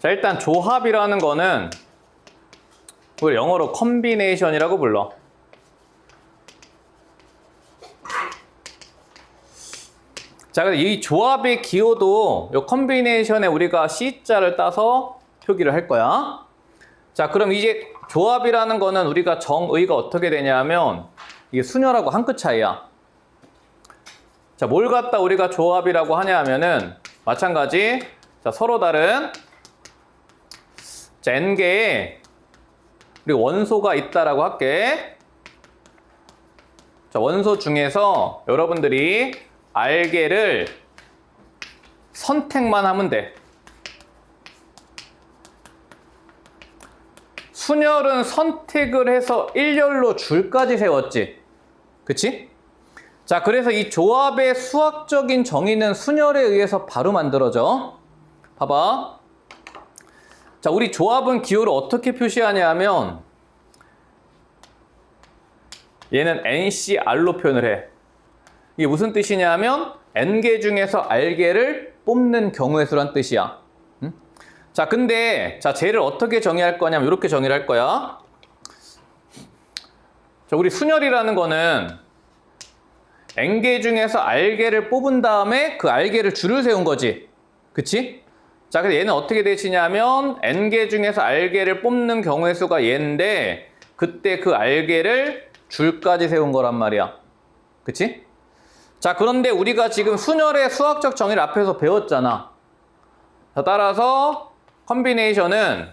자, 일단 조합이라는 거는 우리 영어로 컨비네이션이라고 불러. 자, 그래서 이 조합의 기호도 이 컨비네이션에 우리가 C자를 따서 표기를 할 거야. 자, 그럼 이제 조합이라는 거는 우리가 정의가 어떻게 되냐면 이게 수녀라고 한 끗 차이야. 자, 뭘 갖다 우리가 조합이라고 하냐 하면은 마찬가지. 자, 서로 다른 자, N개의 그리고 원소가 있다라고 할게. 자, 원소 중에서 여러분들이 R개를 선택만 하면 돼. 순열은 선택을 해서 일렬로 줄까지 세웠지. 그치? 자, 그래서 이 조합의 수학적인 정의는 순열에 의해서 바로 만들어져. 봐봐. 자, 우리 조합은 기호를 어떻게 표시하냐 하면 얘는 NCR로 표현을 해. 이게 무슨 뜻이냐 하면 N개 중에서 R개를 뽑는 경우의 수란 뜻이야. 자, 근데 자, 쟤를 어떻게 정의할 거냐면 이렇게 정의를 할 거야. 자, 우리 순열이라는 거는 N개 중에서 R개를 뽑은 다음에 그 R개를 줄을 세운 거지. 그치? 자, 그래서 얘는 어떻게 되시냐면 N개 중에서 R개를 뽑는 경우의 수가 얘인데 그때 그 R개를 줄까지 세운 거란 말이야. 그치? 자, 그런데 우리가 지금 순열의 수학적 정의를 앞에서 배웠잖아. 자, 따라서 컨비네이션은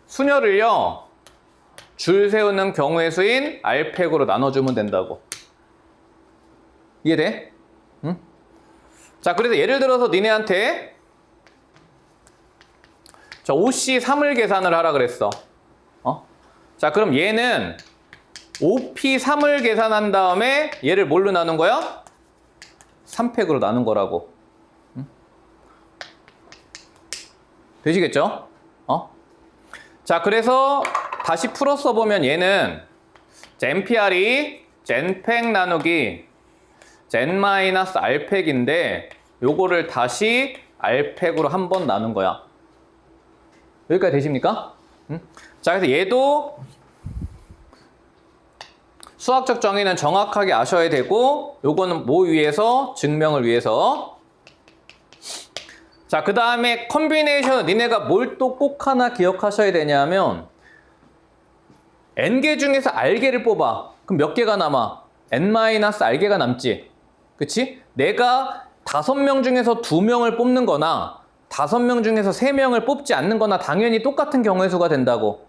순열을요 줄 세우는 경우의 수인 R팩으로 나눠주면 된다고. 이해돼? 응? 자, 그래서 예를 들어서 니네한테 자, OC3을 계산을 하라 그랬어. 자, 그럼 얘는 OP3을 계산한 다음에 얘를 뭘로 나눈 거야? 3팩으로 나눈 거라고. 되시겠죠? 자, 그래서 다시 풀어 써보면 얘는 NPR이 N팩 나누기 N-R팩인데 요거를 다시 R팩으로 한 번 나눈 거야. 여기까지 되십니까? 자, 그래서 얘도 수학적 정의는 정확하게 아셔야 되고 요거는 뭐 위해서? 증명을 위해서. 자, 그 다음에 컨비네이션은 니네가 뭘 또 꼭 하나 기억하셔야 되냐면 N개 중에서 R개를 뽑아. 그럼 몇 개가 남아? N-R개가 남지. 그치? 내가 5명 중에서 2명을 뽑는 거나 5명 중에서 3명을 뽑지 않는 거나 당연히 똑같은 경우의 수가 된다고.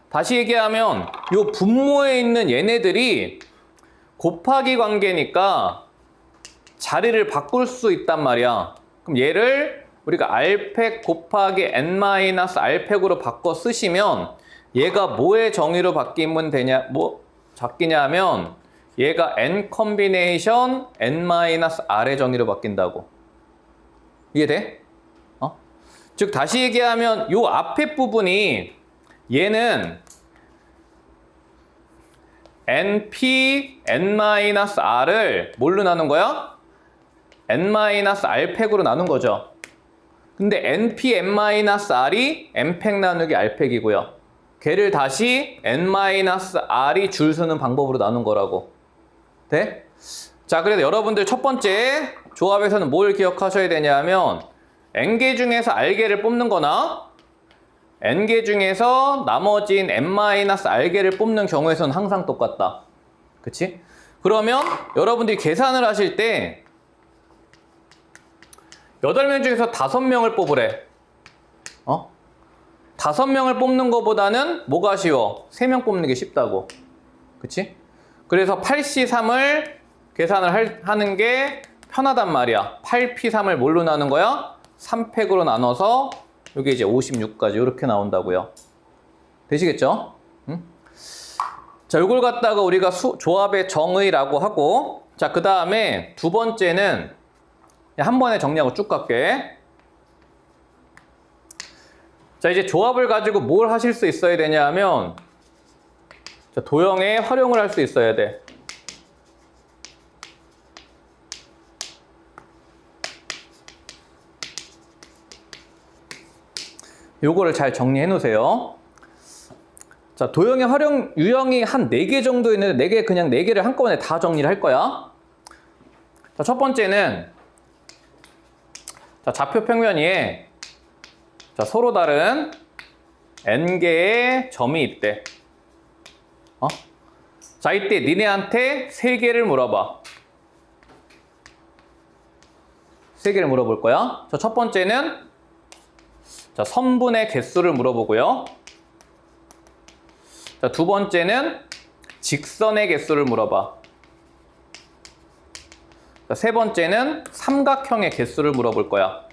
다시 얘기하면 요 분모에 있는 얘네들이 곱하기 관계니까 자리를 바꿀 수 있단 말이야. 그럼 얘를 우리가 R팩 곱하기 N-R팩으로 바꿔 쓰시면 얘가 뭐의 정의로 바뀌면 되냐, 바뀌냐 하면 얘가 N 컨비네이션 N-R의 정의로 바뀐다고. 이해돼? 즉 다시 얘기하면 요 앞에 부분이 얘는 NP N-R을 뭘로 나눈 거야? N-R팩으로 나눈 거죠. 근데 NP N-R이 N팩 나누기 R팩이고요. 걔를 다시 N-R이 줄 서는 방법으로 나눈 거라고. 돼? 자, 그래서 여러분들 첫 번째 조합에서는 뭘 기억하셔야 되냐면 N개 중에서 R개를 뽑는 거나 N개 중에서 나머진 N-R개를 뽑는 경우에서는 항상 똑같다. 그치? 그러면 여러분들이 계산을 하실 때 8명 중에서 5명을 뽑으래. 5명을 뽑는 것보다는 뭐가 쉬워? 3명 뽑는 게 쉽다고. 그치? 그래서 8C3을 계산을 하는 게 편하단 말이야. 8P3을 뭘로 나눈 거야? 3팩으로 나눠서 여기 이제 56까지 이렇게 나온다고요. 되시겠죠? 응? 자, 이걸 갖다가 우리가 조합의 정의라고 하고, 자, 그 다음에 두 번째는 한 번에 정리하고 쭉 갈게. 자, 이제 조합을 가지고 뭘 하실 수 있어야 되냐 하면 자, 도형에 활용을 할 수 있어야 돼. 요거를 잘 정리해 놓으세요. 자, 도형의 활용 유형이 한 4개 정도 있는데 4개 그냥 4개를 한꺼번에 다 정리를 할 거야. 자, 첫 번째는 자, 좌표 평면 위에 자, 서로 다른 n개의 점이 있대. 자, 이때 니네한테 3개를 물어봐. 3개를 물어볼 거야. 자, 첫 번째는 자, 선분의 개수를 물어보고요. 자, 두 번째는 직선의 개수를 물어봐. 자, 세 번째는 삼각형의 개수를 물어볼 거야.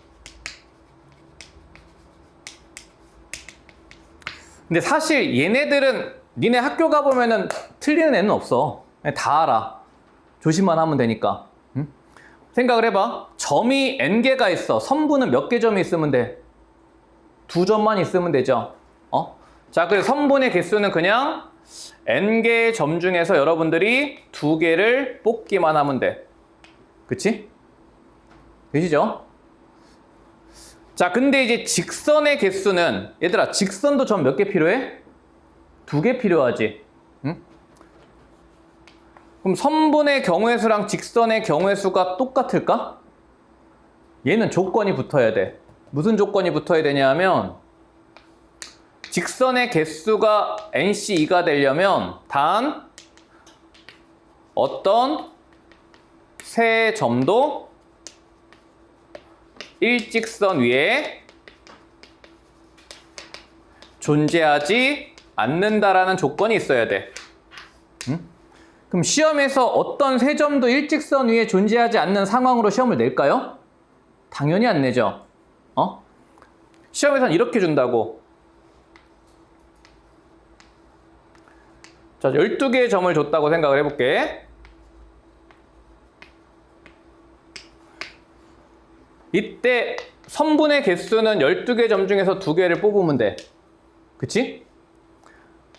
근데 사실 얘네들은 니네 학교 가보면은 틀리는 애는 없어. 다 알아. 조심만 하면 되니까. 응? 생각을 해봐. 점이 n개가 있어. 선분은 몇 개 점이 있으면 돼? 2점만 있으면 되죠. 자, 그래서 선분의 개수는 그냥 n개의 점 중에서 여러분들이 2개를 뽑기만 하면 돼. 그치? 되시죠? 자, 근데 이제 직선의 개수는 얘들아, 직선도 점 몇 개 필요해? 2개 필요하지. 응? 그럼 선분의 경우의 수랑 직선의 경우의 수가 똑같을까? 얘는 조건이 붙어야 돼. 무슨 조건이 붙어야 되냐 하면 직선의 개수가 NC2가 되려면 단 어떤 세 점도 일직선 위에 존재하지 않는다라는 조건이 있어야 돼. 응? 그럼 시험에서 어떤 세 점도 일직선 위에 존재하지 않는 상황으로 시험을 낼까요? 당연히 안 내죠. 시험에서는 이렇게 준다고. 자, 12개의 점을 줬다고 생각을 해볼게. 이때 선분의 개수는 12개 점 중에서 2개를 뽑으면 돼. 그치?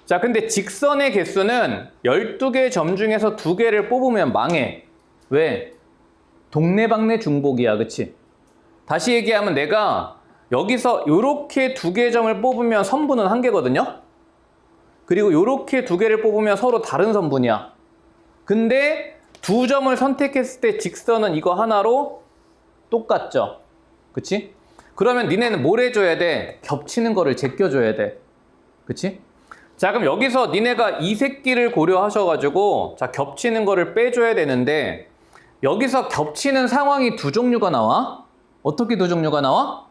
자, 근데 직선의 개수는 12개 점 중에서 2개를 뽑으면 망해. 왜? 동네방네 중복이야. 그치? 다시 얘기하면 내가 여기서 요렇게 2개 점을 뽑으면 선분은 1개거든요? 그리고 요렇게 2개를 뽑으면 서로 다른 선분이야. 근데 2점을 선택했을 때 직선은 이거 하나로 똑같죠? 그치? 그러면 니네는 뭘 해줘야 돼? 겹치는 거를 제껴줘야 돼. 그치? 자, 그럼 여기서 니네가 이 새끼를 고려하셔가지고 자, 겹치는 거를 빼줘야 되는데 여기서 겹치는 상황이 2종류가 나와. 어떻게 2종류가 나와?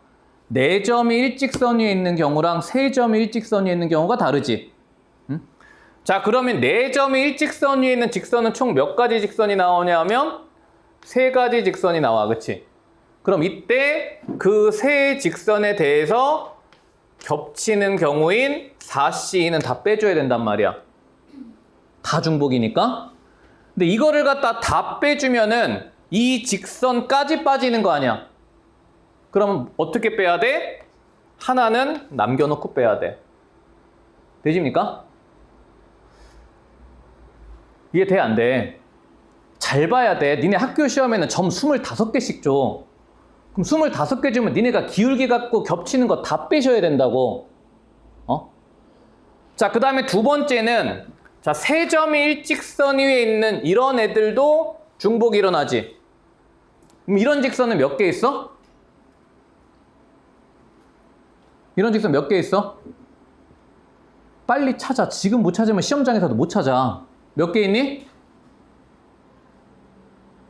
4점이 일직선 위에 있는 경우랑 3점이 일직선 위에 있는 경우가 다르지. 응? 자, 그러면 4점이 일직선 위에 있는 직선은 총 몇 가지 직선이 나오냐 하면 3가지 직선이 나와. 그치? 그럼 이때 그 세 직선에 대해서 겹치는 경우인 4C는 다 빼줘야 된단 말이야. 다 중복이니까. 근데 이거를 갖다 다 빼주면은 이 직선까지 빠지는 거 아니야. 그러면 어떻게 빼야 돼? 하나는 남겨놓고 빼야 돼. 되십니까? 이해 돼? 안 돼? 잘 봐야 돼. 니네 학교 시험에는 점 25개씩 줘. 그럼 25개 주면 니네가 기울기 갖고 겹치는 거 다 빼셔야 된다고. 자, 그 다음에 두 번째는 자, 3점이 일직선 위에 있는 이런 애들도 중복이 일어나지. 그럼 이런 직선은 몇 개 있어? 이런 직선 몇 개 있어? 빨리 찾아. 지금 못 찾으면 시험장에서도 못 찾아. 몇 개 있니?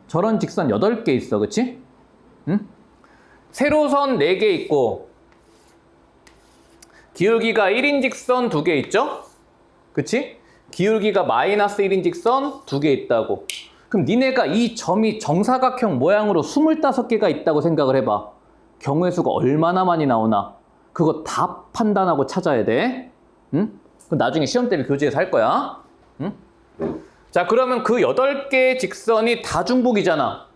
저런 직선 8개 있어. 그치? 응? 세로선 4개 있고 기울기가 1인 직선 2개 있죠? 그치? 기울기가 마이너스 1인 직선 2개 있다고. 그럼 니네가 이 점이 정사각형 모양으로 25개가 있다고 생각을 해봐. 경우의 수가 얼마나 많이 나오나. 그거 다 판단하고 찾아야 돼. 응? 그럼 나중에 시험 때문에 교재에서 할 거야. 응? 자, 그러면 그 8개의 직선이 다 중복이잖아.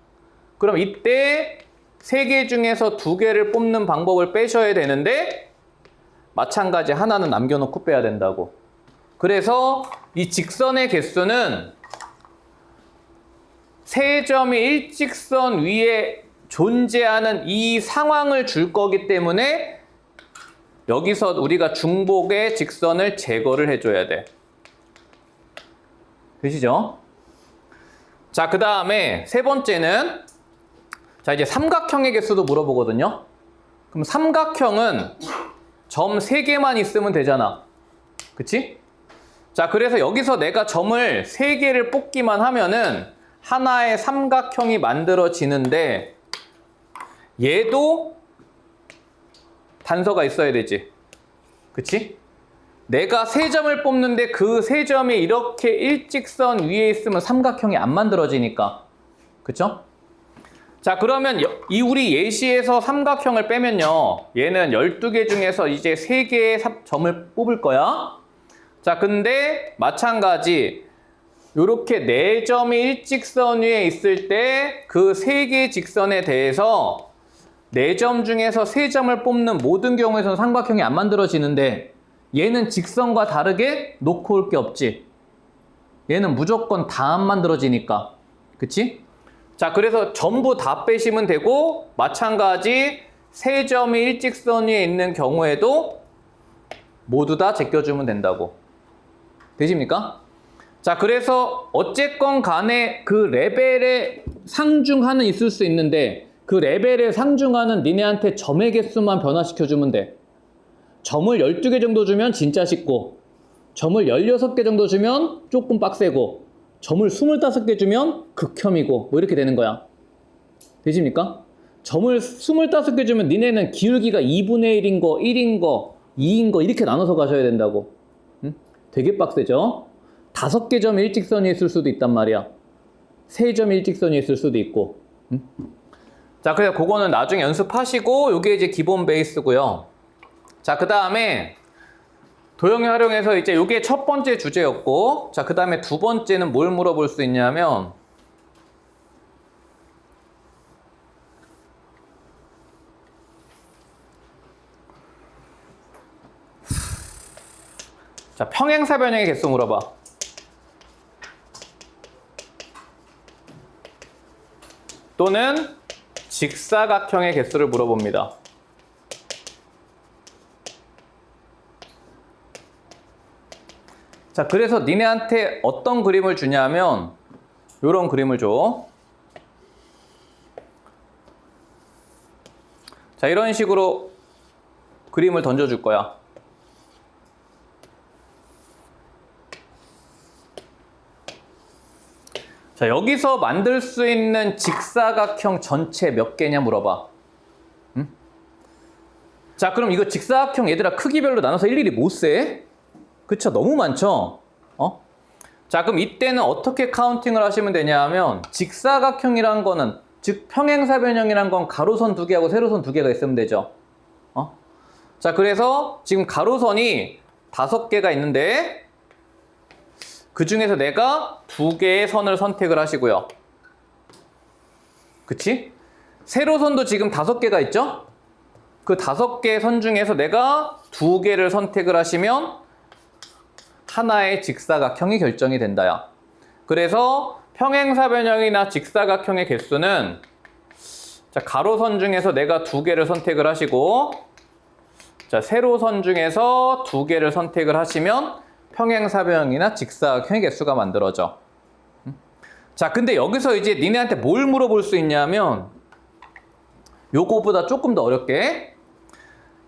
그럼 이때 3개 중에서 2개를 뽑는 방법을 빼셔야 되는데 마찬가지 하나는 남겨놓고 빼야 된다고. 그래서 이 직선의 개수는 3점이 일직선 위에 존재하는 이 상황을 줄 거기 때문에 여기서 우리가 중복의 직선을 제거를 해줘야 돼. 되시죠? 자, 그 다음에 세 번째는 자, 이제 삼각형의 개수도 물어보거든요. 그럼 삼각형은 점 3개만 있으면 되잖아. 그치? 자, 그래서 여기서 내가 점을 3개를 뽑기만 하면은 하나의 삼각형이 만들어지는데 얘도 단서가 있어야 되지. 그치? 내가 3점을 뽑는데 그 3점이 이렇게 일직선 위에 있으면 삼각형이 안 만들어지니까. 그쵸? 자, 그러면 우리 예시에서 삼각형을 빼면요. 얘는 12개 중에서 이제 3개의 점을 뽑을 거야. 자, 근데 마찬가지 요렇게 4점이 일직선 위에 있을 때 그 3개의 직선에 대해서 4점 중에서 3점을 뽑는 모든 경우에서는 삼각형이 안 만들어지는데 얘는 직선과 다르게 놓고 올 게 없지. 얘는 무조건 다 안 만들어지니까. 그치? 자, 그래서 전부 다 빼시면 되고 마찬가지 3점이 일직선 위에 있는 경우에도 모두 다 제껴주면 된다고. 되십니까? 자, 그래서 어쨌건 간에 그 레벨의 상중하는 있을 수 있는데 그 레벨의 상중하는 니네한테 점의 개수만 변화시켜주면 돼. 점을 12개 정도 주면 진짜 쉽고 점을 16개 정도 주면 조금 빡세고 점을 25개 주면 극혐이고 뭐 이렇게 되는 거야. 되십니까? 점을 25개 주면 니네는 기울기가 2분의 1인 거, 1인 거, 2인 거 이렇게 나눠서 가셔야 된다고. 응? 되게 빡세죠? 5개 점이 일직선이 있을 수도 있단 말이야. 3점이 일직선이 있을 수도 있고. 응? 자, 그래서 그거는 나중에 연습하시고 요게 이제 기본 베이스고요. 자, 그 다음에 도형을 활용해서 이제 요게 첫 번째 주제였고, 자, 그 다음에 두 번째는 뭘 물어볼 수 있냐면 자, 평행사변형의 개수 물어봐. 또는 직사각형의 개수를 물어봅니다. 자, 그래서 니네한테 어떤 그림을 주냐면 요런 그림을 줘. 자, 이런 식으로 그림을 던져줄 거야. 자, 여기서 만들 수 있는 직사각형 전체 몇 개냐 물어봐. 응? 자, 그럼 이거 직사각형 얘들아 크기별로 나눠서 일일이 못 세? 그쵸? 너무 많죠? 자, 그럼 이때는 어떻게 카운팅을 하시면 되냐 하면 직사각형이란 거는 즉 평행사변형이란 건 가로선 2개하고 세로선 2개가 있으면 되죠. 자, 그래서 지금 가로선이 5개가 있는데 그 중에서 내가 2개의 선을 선택을 하시고요. 그치? 세로선도 지금 5개가 있죠? 그 5개의 선 중에서 내가 2개를 선택을 하시면 하나의 직사각형이 결정이 된다야. 그래서 평행사변형이나 직사각형의 개수는 자, 가로선 중에서 내가 2개를 선택을 하시고 자, 세로선 중에서 2개를 선택을 하시면 평행사변형이나 직사각형의 개수가 만들어져. 자, 근데 여기서 이제 니네한테 뭘 물어볼 수 있냐면 요거보다 조금 더 어렵게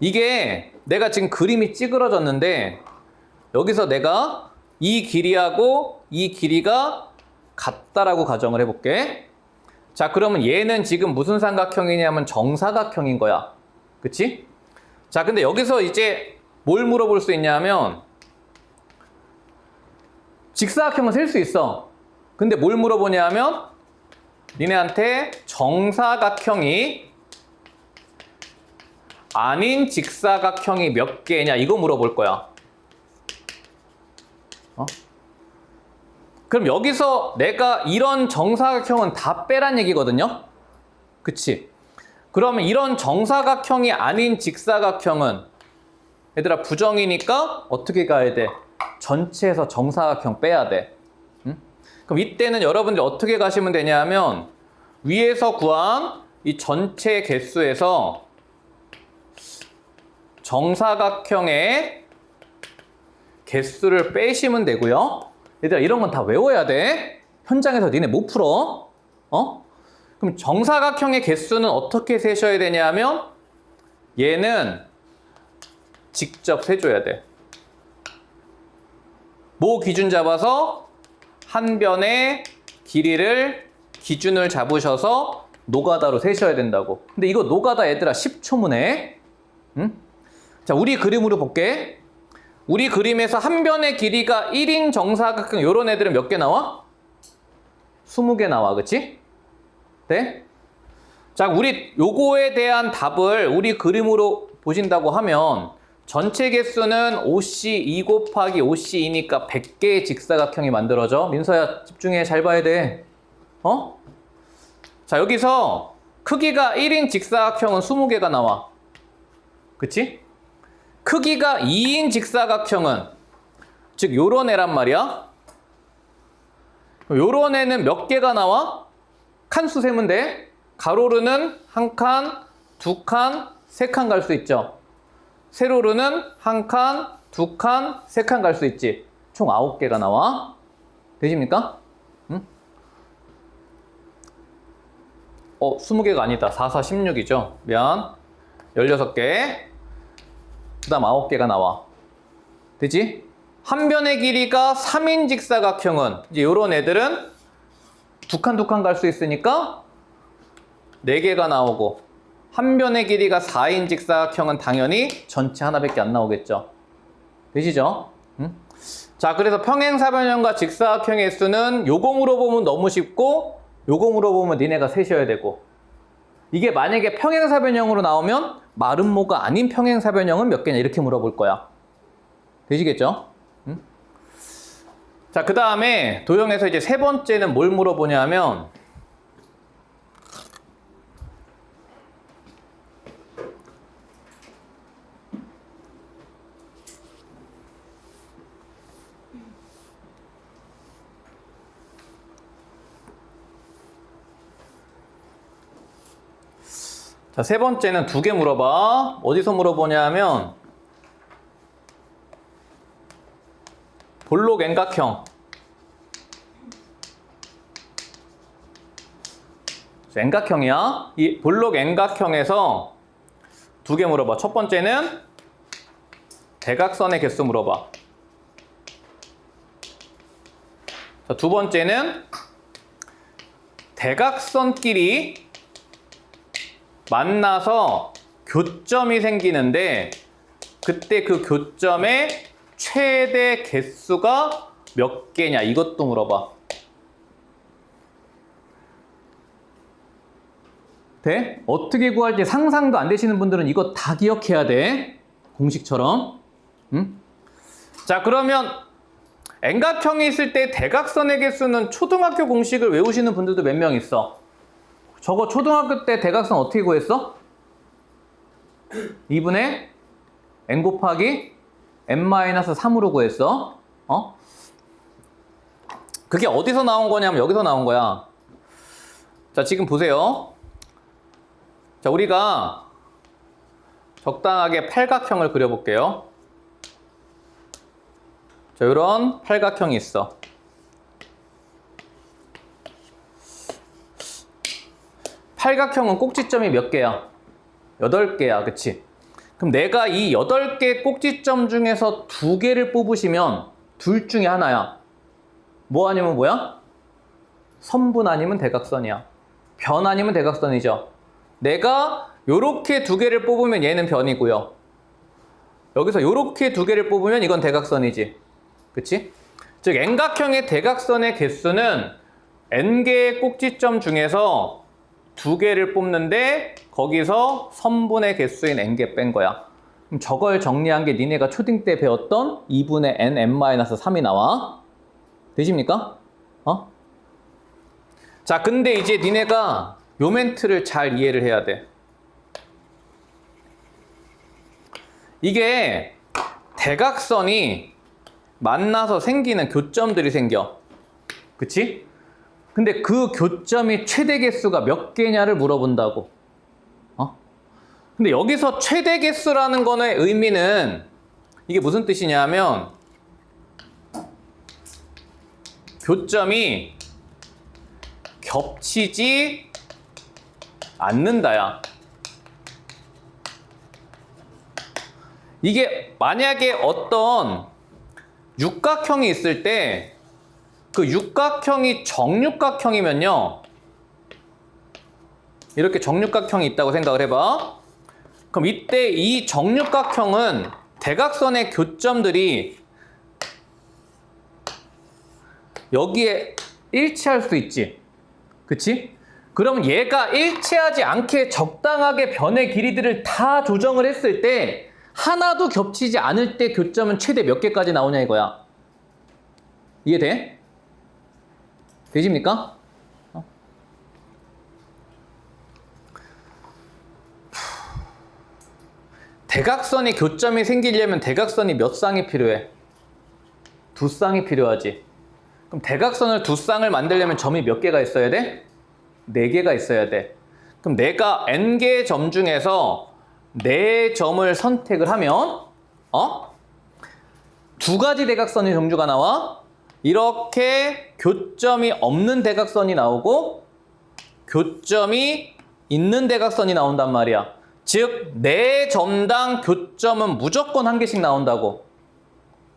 이게 내가 지금 그림이 찌그러졌는데 여기서 내가 이 길이하고 이 길이가 같다라고 가정을 해볼게. 자, 그러면 얘는 지금 무슨 삼각형이냐면 정사각형인 거야. 그치? 자, 근데 여기서 이제 뭘 물어볼 수 있냐면 직사각형은 셀 수 있어. 근데 뭘 물어보냐면 니네한테 정사각형이 아닌 직사각형이 몇 개냐 이거 물어볼 거야. 그럼 여기서 내가 이런 정사각형은 다 빼란 얘기거든요. 그치? 그러면 이런 정사각형이 아닌 직사각형은 얘들아 부정이니까 어떻게 가야 돼? 전체에서 정사각형 빼야 돼. 응? 그럼 이때는 여러분들이 어떻게 가시면 되냐면 위에서 구한 이 전체 개수에서 정사각형의 개수를 빼시면 되고요. 얘들아 이런 건 다 외워야 돼. 현장에서 니네 못 풀어. 그럼 정사각형의 개수는 어떻게 세셔야 되냐면 얘는 직접 세줘야 돼. 뭐 기준 잡아서 한 변의 길이를 기준을 잡으셔서 노가다로 세셔야 된다고. 근데 이거 노가다 얘들아 10초문에. 응? 자, 우리 그림으로 볼게. 우리 그림에서 한 변의 길이가 1인 정사각형 요런 애들은 몇 개 나와? 20개 나와. 그치? 네? 자, 우리 요거에 대한 답을 우리 그림으로 보신다고 하면 전체 개수는 OC 2 곱하기 OC 2니까 100개의 직사각형이 만들어져. 민서야 집중해. 잘 봐야 돼. 자, 여기서 크기가 1인 직사각형은 20개가 나와. 그치? 크기가 2인 직사각형은 즉 요런 애란 말이야. 요런 애는 몇 개가 나와? 칸수 세면 돼. 가로로는 한 칸, 두 칸, 세 칸 갈 수 있죠. 세로로는 한 칸, 두 칸, 세 칸 갈 수 있지. 총 9개가 나와. 되십니까? 응? 20개가 아니다. 4, 4, 16이죠. 미안. 16개. 그 다음 9개가 나와. 되지? 한 변의 길이가 3인 직사각형은 이제 요런 애들은 두 칸 두 칸 갈 수 있으니까 4개가 나오고, 한 변의 길이가 4인 직사각형은 당연히 전체 하나밖에 안 나오겠죠. 되시죠? 응? 자, 그래서 평행사변형과 직사각형의 수는 요거 물어보면 너무 쉽고 요거 물어보면 니네가 세셔야 되고, 이게 만약에 평행사변형으로 나오면 마름모가 아닌 평행사변형은 몇 개냐 이렇게 물어볼 거야. 되시겠죠? 응? 자, 그 다음에 도형에서 이제 세 번째는 뭘 물어보냐면 자, 세 번째는 2개 물어봐. 어디서 물어보냐면 볼록 N각형. N각형이야. 이 볼록 N각형에서 2개 물어봐. 첫 번째는 대각선의 개수 물어봐. 자, 두 번째는 대각선끼리 만나서 교점이 생기는데 그때 그 교점의 최대 개수가 몇 개냐 이것도 물어봐. 돼? 어떻게 구할지 상상도 안 되시는 분들은 이거 다 기억해야 돼. 공식처럼. 응? 자, 그러면 N각형이 있을 때 대각선의 개수는 초등학교 공식을 외우시는 분들도 몇 명 있어. 저거 초등학교 때 대각선 어떻게 구했어? 2분의 n 곱하기 n-3으로 구했어. 그게 어디서 나온 거냐면 여기서 나온 거야. 자, 지금 보세요. 자, 우리가 적당하게 팔각형을 그려볼게요. 자, 이런 팔각형이 있어. 팔각형은 꼭지점이 몇 개야? 8개야. 그치? 그럼 내가 이 8개 꼭지점 중에서 2개를 뽑으시면 둘 중에 하나야. 뭐 아니면 뭐야? 선분 아니면 대각선이야. 변 아니면 대각선이죠. 내가 요렇게 2개를 뽑으면 얘는 변이고요. 여기서 요렇게 2개를 뽑으면 이건 대각선이지. 그치? 즉 N각형의 대각선의 개수는 N개의 꼭지점 중에서 2개를 뽑는데 거기서 선분의 개수인 N개 뺀 거야. 그럼 저걸 정리한 게 니네가 초딩 때 배웠던 2분의 N, N-3이 나와. 되십니까? 자, 근데 이제 니네가 요 멘트를 잘 이해를 해야 돼. 이게 대각선이 만나서 생기는 교점들이 생겨. 그치? 근데 그 교점이 최대 개수가 몇 개냐를 물어본다고. 근데 여기서 최대 개수라는 거의 의미는 이게 무슨 뜻이냐면 교점이 겹치지 않는다야. 이게 만약에 어떤 육각형이 있을 때 그 육각형이 정육각형이면요, 이렇게 정육각형이 있다고 생각을 해봐. 그럼 이때 이 정육각형은 대각선의 교점들이 여기에 일치할 수 있지. 그치? 그럼 얘가 일치하지 않게 적당하게 변의 길이들을 다 조정을 했을 때 하나도 겹치지 않을 때 교점은 최대 몇 개까지 나오냐 이거야. 이해돼? 되십니까? 대각선이 교점이 생기려면 대각선이 몇 쌍이 필요해? 두 쌍이 필요하지. 그럼 대각선을 두 쌍을 만들려면 점이 몇 개가 있어야 돼? 네 개가 있어야 돼. 그럼 내가 n개의 점 중에서 네 점을 선택을 하면 두 가지 대각선의 정주가 나와. 이렇게 교점이 없는 대각선이 나오고 교점이 있는 대각선이 나온단 말이야. 즉, 네 점당 교점은 무조건 한 개씩 나온다고.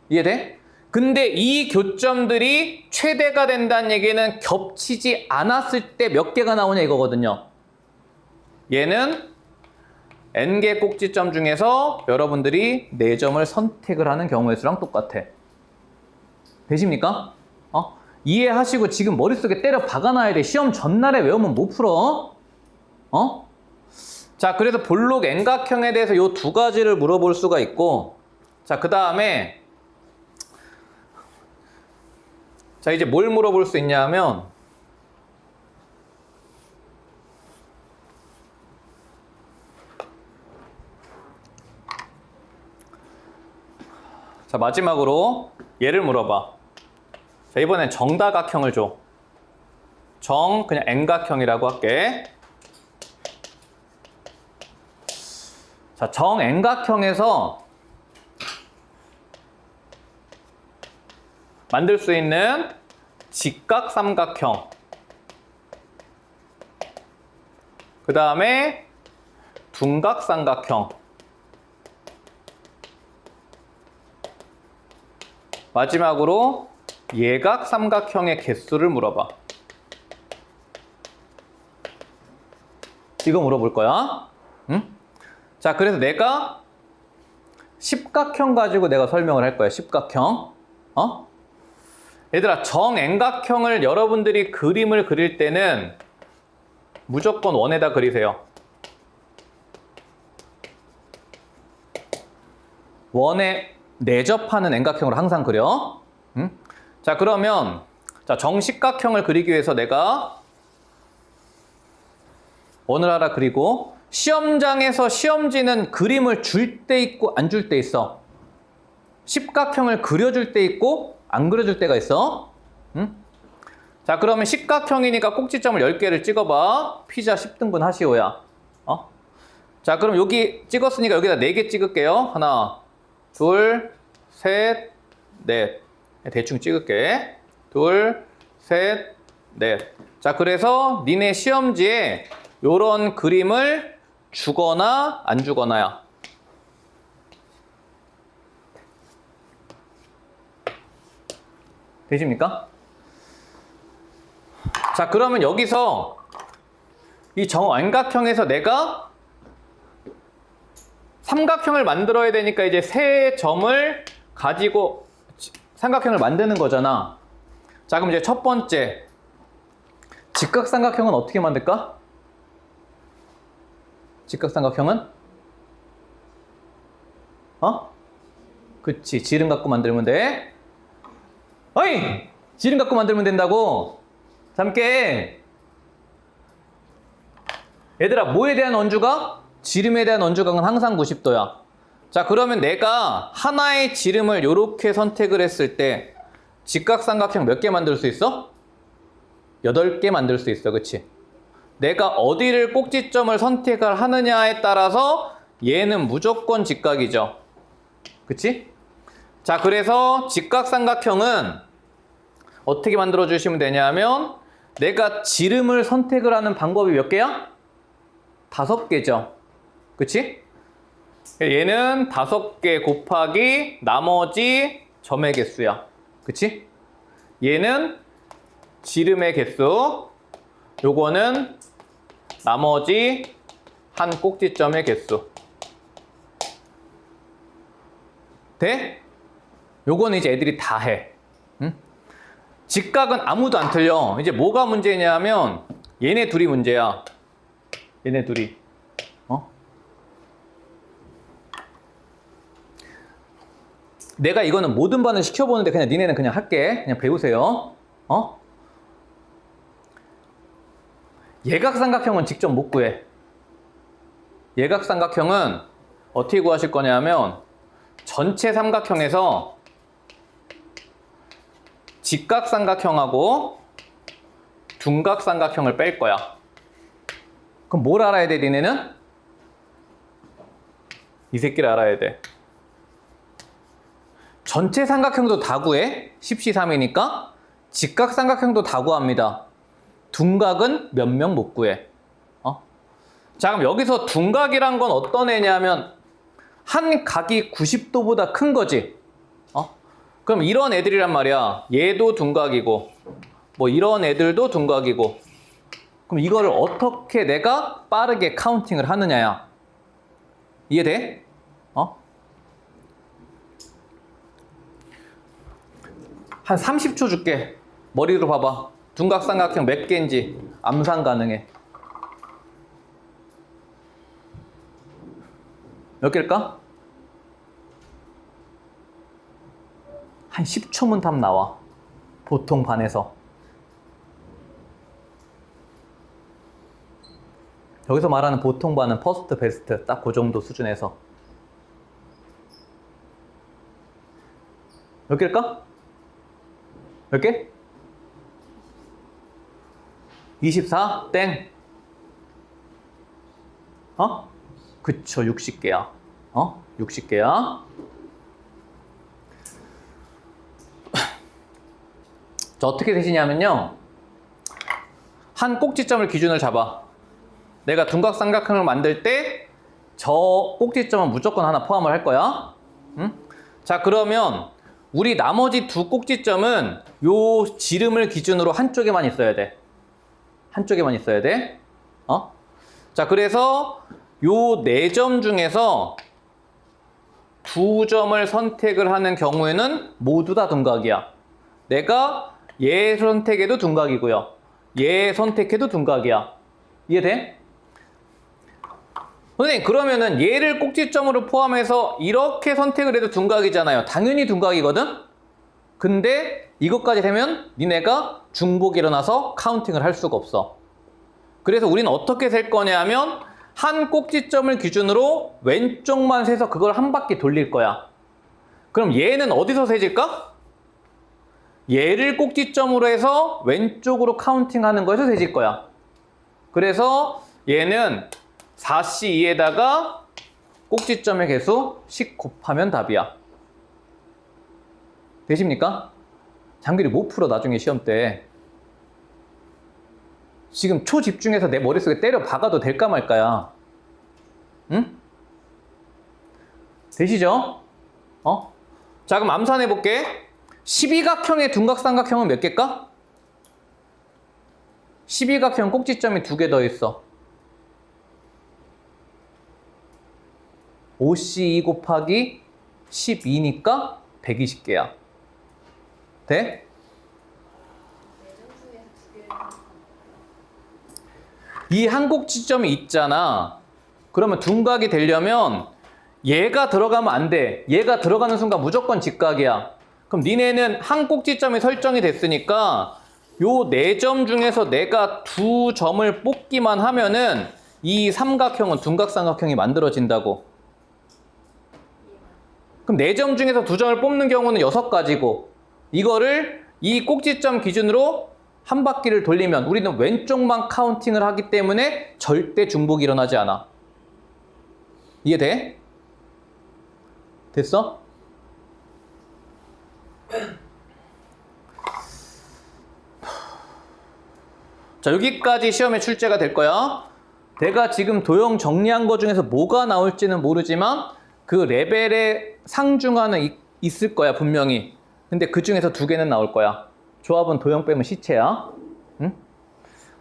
이해돼? 근데 이 교점들이 최대가 된다는 얘기는 겹치지 않았을 때 몇 개가 나오냐 이거거든요. 얘는 n개 꼭지점 중에서 여러분들이 4점을 선택을 하는 경우의 수랑 똑같아. 되십니까? 이해하시고 지금 머릿속에 때려 박아놔야 돼. 시험 전날에 외우면 못 풀어. 자, 그래서 볼록 N각형에 대해서 이 두 가지를 물어볼 수가 있고, 자, 그 다음에 자, 이제 뭘 물어볼 수 있냐면 자, 마지막으로 얘를 물어봐. 자, 이번엔 정다각형을 줘. 그냥 N각형이라고 할게. 자, N각형에서 만들 수 있는 직각삼각형, 그 다음에 둔각삼각형, 마지막으로 예각삼각형의 개수를 물어봐. 이거 물어볼 거야. 응? 자, 그래서 내가 십각형 가지고 내가 설명을 할 거야. 십각형. 얘들아, N각형을 여러분들이 그림을 그릴 때는 무조건 원에다 그리세요. 원에 내접하는 N각형으로 항상 그려. 응? 자, 그러면 자, 정식각형을 그리기 위해서 내가 원을 하나 그리고, 시험장에서 시험지는 그림을 줄 때 있고 안 줄 때 있어. 십각형을 그려줄 때 있고 안 그려줄 때가 있어. 응? 자, 그러면 십각형이니까 꼭지점을 10개를 찍어봐. 피자 10등분 하시오야. 자, 그럼 여기 찍었으니까 여기다 4개 찍을게요. 하나, 둘, 셋, 넷. 대충 찍을게. 둘, 셋, 넷. 자, 그래서 니네 시험지에 요런 그림을 주거나 안 주거나야. 되십니까? 자, 그러면 여기서 이 N각형에서 내가 삼각형을 만들어야 되니까 이제 세 점을 가지고 삼각형을 만드는 거잖아. 자, 그럼 이제 첫 번째, 직각삼각형은 어떻게 만들까? 직각삼각형은? 그치, 지름 갖고 만들면 돼. 어이! 지름 갖고 만들면 된다고? 잠깐! 얘들아, 뭐에 대한 원주각? 지름에 대한 원주각은 항상 90도야. 자, 그러면 내가 하나의 지름을 이렇게 선택을 했을 때 직각삼각형 몇 개 만들 수 있어? 8개 만들 수 있어. 그치? 내가 어디를 꼭지점을 선택을 하느냐에 따라서 얘는 무조건 직각이죠. 그치? 자, 그래서 직각삼각형은 어떻게 만들어 주시면 되냐면 내가 지름을 선택을 하는 방법이 몇 개야? 5개죠. 그치? 얘는 5개 곱하기 나머지 점의 개수야. 그치? 얘는 지름의 개수, 요거는 나머지 한 꼭지점의 개수. 돼? 요거는 이제 애들이 다 해. 응? 직각은 아무도 안 틀려. 이제 뭐가 문제냐면 얘네 둘이 문제야. 얘네 둘이. 내가 이거는 모든 반을 시켜보는데 그냥 니네는 그냥 할게. 그냥 배우세요. 예각삼각형은 직접 못 구해. 예각삼각형은 어떻게 구하실 거냐면 전체 삼각형에서 직각삼각형하고 둔각삼각형을 뺄 거야. 그럼 뭘 알아야 돼, 니네는? 이 새끼를 알아야 돼. 전체 삼각형도 다 구해. 10C3이니까. 직각삼각형도 다 구합니다. 둔각은 몇 명 못 구해. 자, 그럼 여기서 둔각이란 건 어떤 애냐면 한 각이 90도보다 큰 거지. 그럼 이런 애들이란 말이야. 얘도 둔각이고 뭐 이런 애들도 둔각이고. 그럼 이거를 어떻게 내가 빠르게 카운팅을 하느냐야. 이해돼? 한 30초 줄게. 머리로 봐봐. 둔각삼각형 몇 개인지 암산 가능해. 몇 개일까? 한 10초면 답 나와. 보통 반에서. 여기서 말하는 보통 반은 퍼스트 베스트. 딱 그 정도 수준에서. 몇 개일까? 몇 개? 24? 땡. 그쵸, 60개야. 60개야. 자, 어떻게 되시냐면요. 한 꼭지점을 기준을 잡아. 내가 둔각삼각형을 만들 때 저 꼭지점은 무조건 하나 포함을 할 거야. 응? 자, 그러면 우리 나머지 두 꼭지점은 요 지름을 기준으로 한쪽에만 있어야 돼. 한쪽에만 있어야 돼. 자, 그래서 요 4점 중에서 2점을 선택을 하는 경우에는 모두 다 둔각이야. 내가 얘 선택해도 둔각이고요. 얘 선택해도 둔각이야. 이해돼? 선생님, 그러면은 얘를 꼭지점으로 포함해서 이렇게 선택을 해도 둔각이잖아요. 당연히 둔각이거든? 근데 이것까지 되면 니네가 중복이 일어나서 카운팅을 할 수가 없어. 그래서 우리는 어떻게 셀 거냐면 한 꼭지점을 기준으로 왼쪽만 세서 그걸 한 바퀴 돌릴 거야. 그럼 얘는 어디서 세질까? 얘를 꼭지점으로 해서 왼쪽으로 카운팅하는 거에서 세질 거야. 그래서 얘는 4C2에다가 꼭지점의 개수 10 곱하면 답이야. 되십니까? 장기를 못 풀어 나중에 시험 때. 지금 초집중해서 내 머릿속에 때려 박아도 될까 말까야. 응? 되시죠? 자, 그럼 암산해 볼게. 12각형의 둔각삼각형은 몇 개일까? 12각형 꼭지점이 2개 더 있어. 5C2 곱하기 12니까 120개야. 돼? 이 한 꼭지점이 있잖아. 그러면 둔각이 되려면 얘가 들어가면 안 돼. 얘가 들어가는 순간 무조건 직각이야. 그럼 니네는 한 꼭지점이 설정이 됐으니까 요 4점 중에서 내가 2점을 뽑기만 하면은 이 삼각형은 둔각삼각형이 만들어진다고. 그럼 4점 중에서 2점을 뽑는 경우는 6가지고 이거를 이 꼭지점 기준으로 한 바퀴를 돌리면 우리는 왼쪽만 카운팅을 하기 때문에 절대 중복이 일어나지 않아. 이해돼? 됐어? 자, 여기까지 시험에 출제가 될 거야. 내가 지금 도형 정리한 것 중에서 뭐가 나올지는 모르지만 그 레벨에 상중하는 있을 거야, 분명히. 근데 그 중에서 2개는 나올 거야. 조합은 도형 빼면 시체야. 응?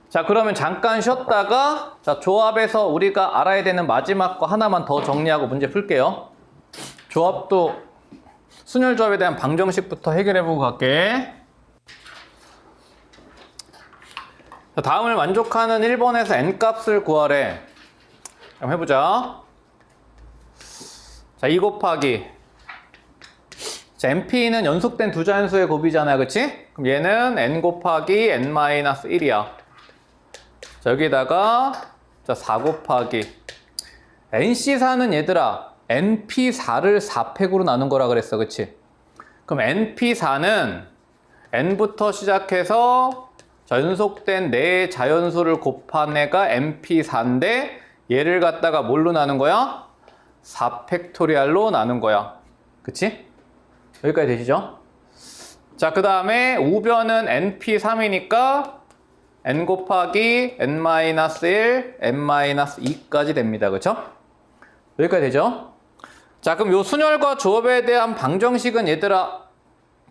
자, 그러면 잠깐 쉬었다가 자, 조합에서 우리가 알아야 되는 마지막 거 하나만 더 정리하고 문제 풀게요. 조합도 순열 조합에 대한 방정식부터 해결해보고 갈게. 자, 다음을 만족하는 1번에서 n값을 구하래. 그럼 해보자. 자, 2 곱하기. 자, np는 연속된 두 자연수의 곱이잖아요, 그치? 그럼 얘는 n 곱하기 n-1이야. 자, 여기다가 자, 4 곱하기 nc4는 얘들아 np4를 4팩으로 나눈 거라 그랬어, 그치? 그럼 np4는 n부터 시작해서 연속된 4 자연수를 곱한 애가 np4인데 얘를 갖다가 뭘로 나눈 거야? 4팩토리얼로 나눈 거야. 그치? 여기까지 되시죠? 자, 그 다음에 우변은 np3이니까 n 곱하기 n-1, n-2까지 됩니다. 그쵸? 여기까지 되죠? 자, 그럼 요 순열과 조합에 대한 방정식은 얘들아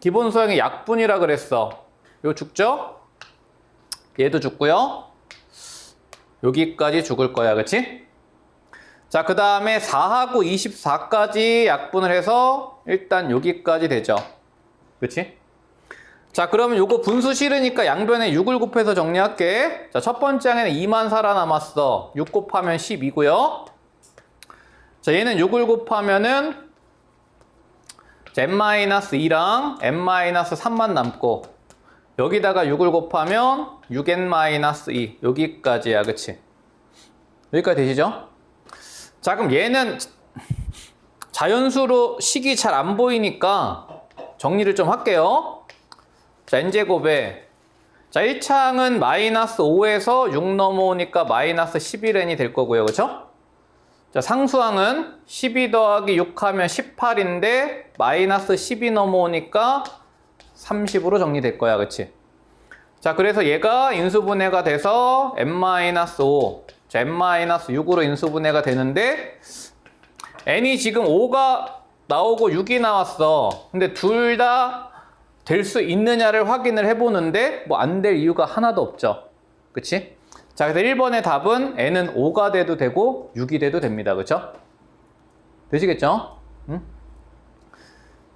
기본 소형의 약분이라 그랬어. 요 죽죠? 얘도 죽고요. 여기까지 죽을 거야. 그치? 자, 그 다음에 4하고 24까지 약분을 해서 일단 여기까지 되죠. 그치? 자, 그러면 요거 분수 싫으니까 양변에 6을 곱해서 정리할게. 자, 첫 번째 항에는 2만 살아남았어. 6 곱하면 12고요. 자, 얘는 6을 곱하면은 n-2랑 n-3만 남고 여기다가 6을 곱하면 6n-2 여기까지야. 그치? 여기까지 되시죠? 자, 그럼 얘는 자연수로 식이 잘 안 보이니까 정리를 좀 할게요. 자, n제곱에 자, 1차항은 -5에서 6 넘어오니까 -11n이 될 거고요. 그쵸? 자, 상수항은 12 더하기 6 하면 18인데 -12 넘어오니까 30으로 정리될 거야. 그치? 자, 그래서 얘가 인수분해가 돼서 n-5 자, n-6으로 인수분해가 되는데 n이 지금 5가 나오고 6이 나왔어. 근데 둘 다 될 수 있느냐를 확인을 해보는데 뭐 안 될 이유가 하나도 없죠. 그치? 자, 그래서 1번의 답은 n은 5가 돼도 되고 6이 돼도 됩니다. 그쵸? 되시겠죠? 응?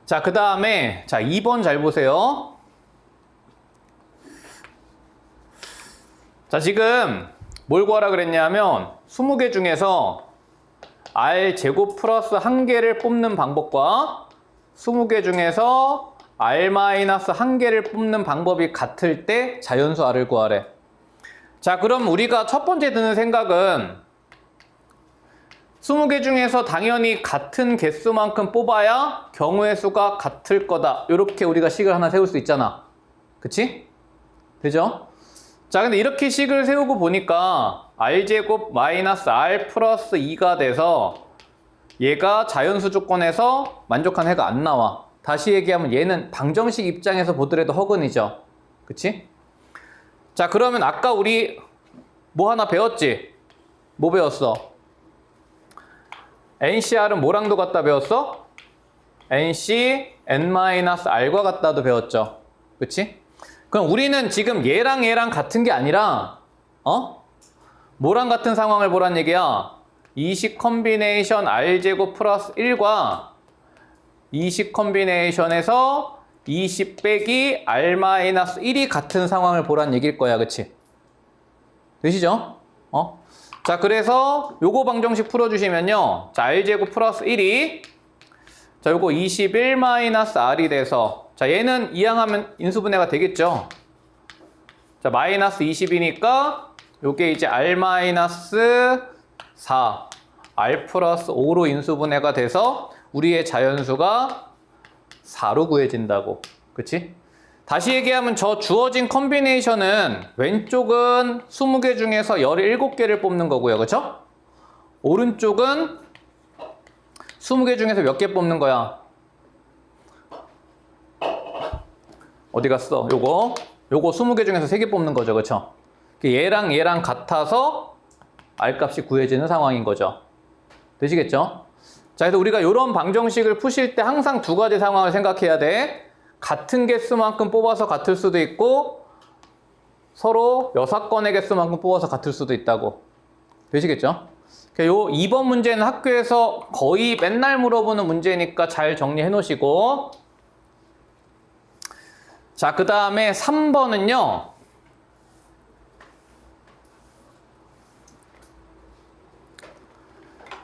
자, 그 다음에 자, 2번 잘 보세요. 자, 지금 뭘 구하라 그랬냐면 20개 중에서 r제곱 플러스 1개를 뽑는 방법과 20개 중에서 r-1개를 뽑는 방법이 같을 때 자연수 r을 구하래. 자, 그럼 우리가 첫 번째 드는 생각은 20개 중에서 당연히 같은 개수만큼 뽑아야 경우의 수가 같을 거다. 이렇게 우리가 식을 하나 세울 수 있잖아. 그치? 되죠? 자, 근데 이렇게 식을 세우고 보니까 r제곱 마이너스 r 플러스 2가 돼서 얘가 자연수 조건에서 만족한 해가 안 나와. 다시 얘기하면 얘는 방정식 입장에서 보더라도 허근이죠. 그치? 자, 그러면 아까 우리 뭐 하나 배웠지? 뭐 배웠어? NCR은 뭐랑도 같다 배웠어? NC, N-R과 같다도 배웠죠. 그치? 그럼 우리는 지금 얘랑 같은 게 아니라 뭐랑 같은 상황을 보란 얘기야? 20 컨비네이션 R제곱 플러스 1과 20 컨비네이션에서 20 빼기 R-1이 같은 상황을 보란 얘기일 거야. 그치? 되시죠? 자, 그래서 요거 방정식 풀어주시면요. 자, R제곱 플러스 1이 자, 요거 21-R이 돼서 자, 얘는 이항하면 인수분해가 되겠죠? 자, 마이너스 20이니까 요게 이제 R-4 R 플러스 5로 인수분해가 돼서 우리의 자연수가 4로 구해진다고. 그치? 다시 얘기하면 저 주어진 컨비네이션은 왼쪽은 20개 중에서 17개를 뽑는 거고요. 그쵸? 오른쪽은 20개 중에서 몇 개 뽑는 거야? 어디 갔어? 요거 20개 중에서 3개 뽑는 거죠. 그쵸? 얘랑 얘랑 같아서 R값이 구해지는 상황인 거죠. 되시겠죠? 자, 그래서 우리가 이런 방정식을 푸실 때 항상 두 가지 상황을 생각해야 돼. 같은 개수만큼 뽑아서 같을 수도 있고 서로 6건의 개수만큼 뽑아서 같을 수도 있다고. 되시겠죠? 요 2번 문제는 학교에서 거의 맨날 물어보는 문제니까 잘 정리해 놓으시고, 자, 그 다음에 3번은요.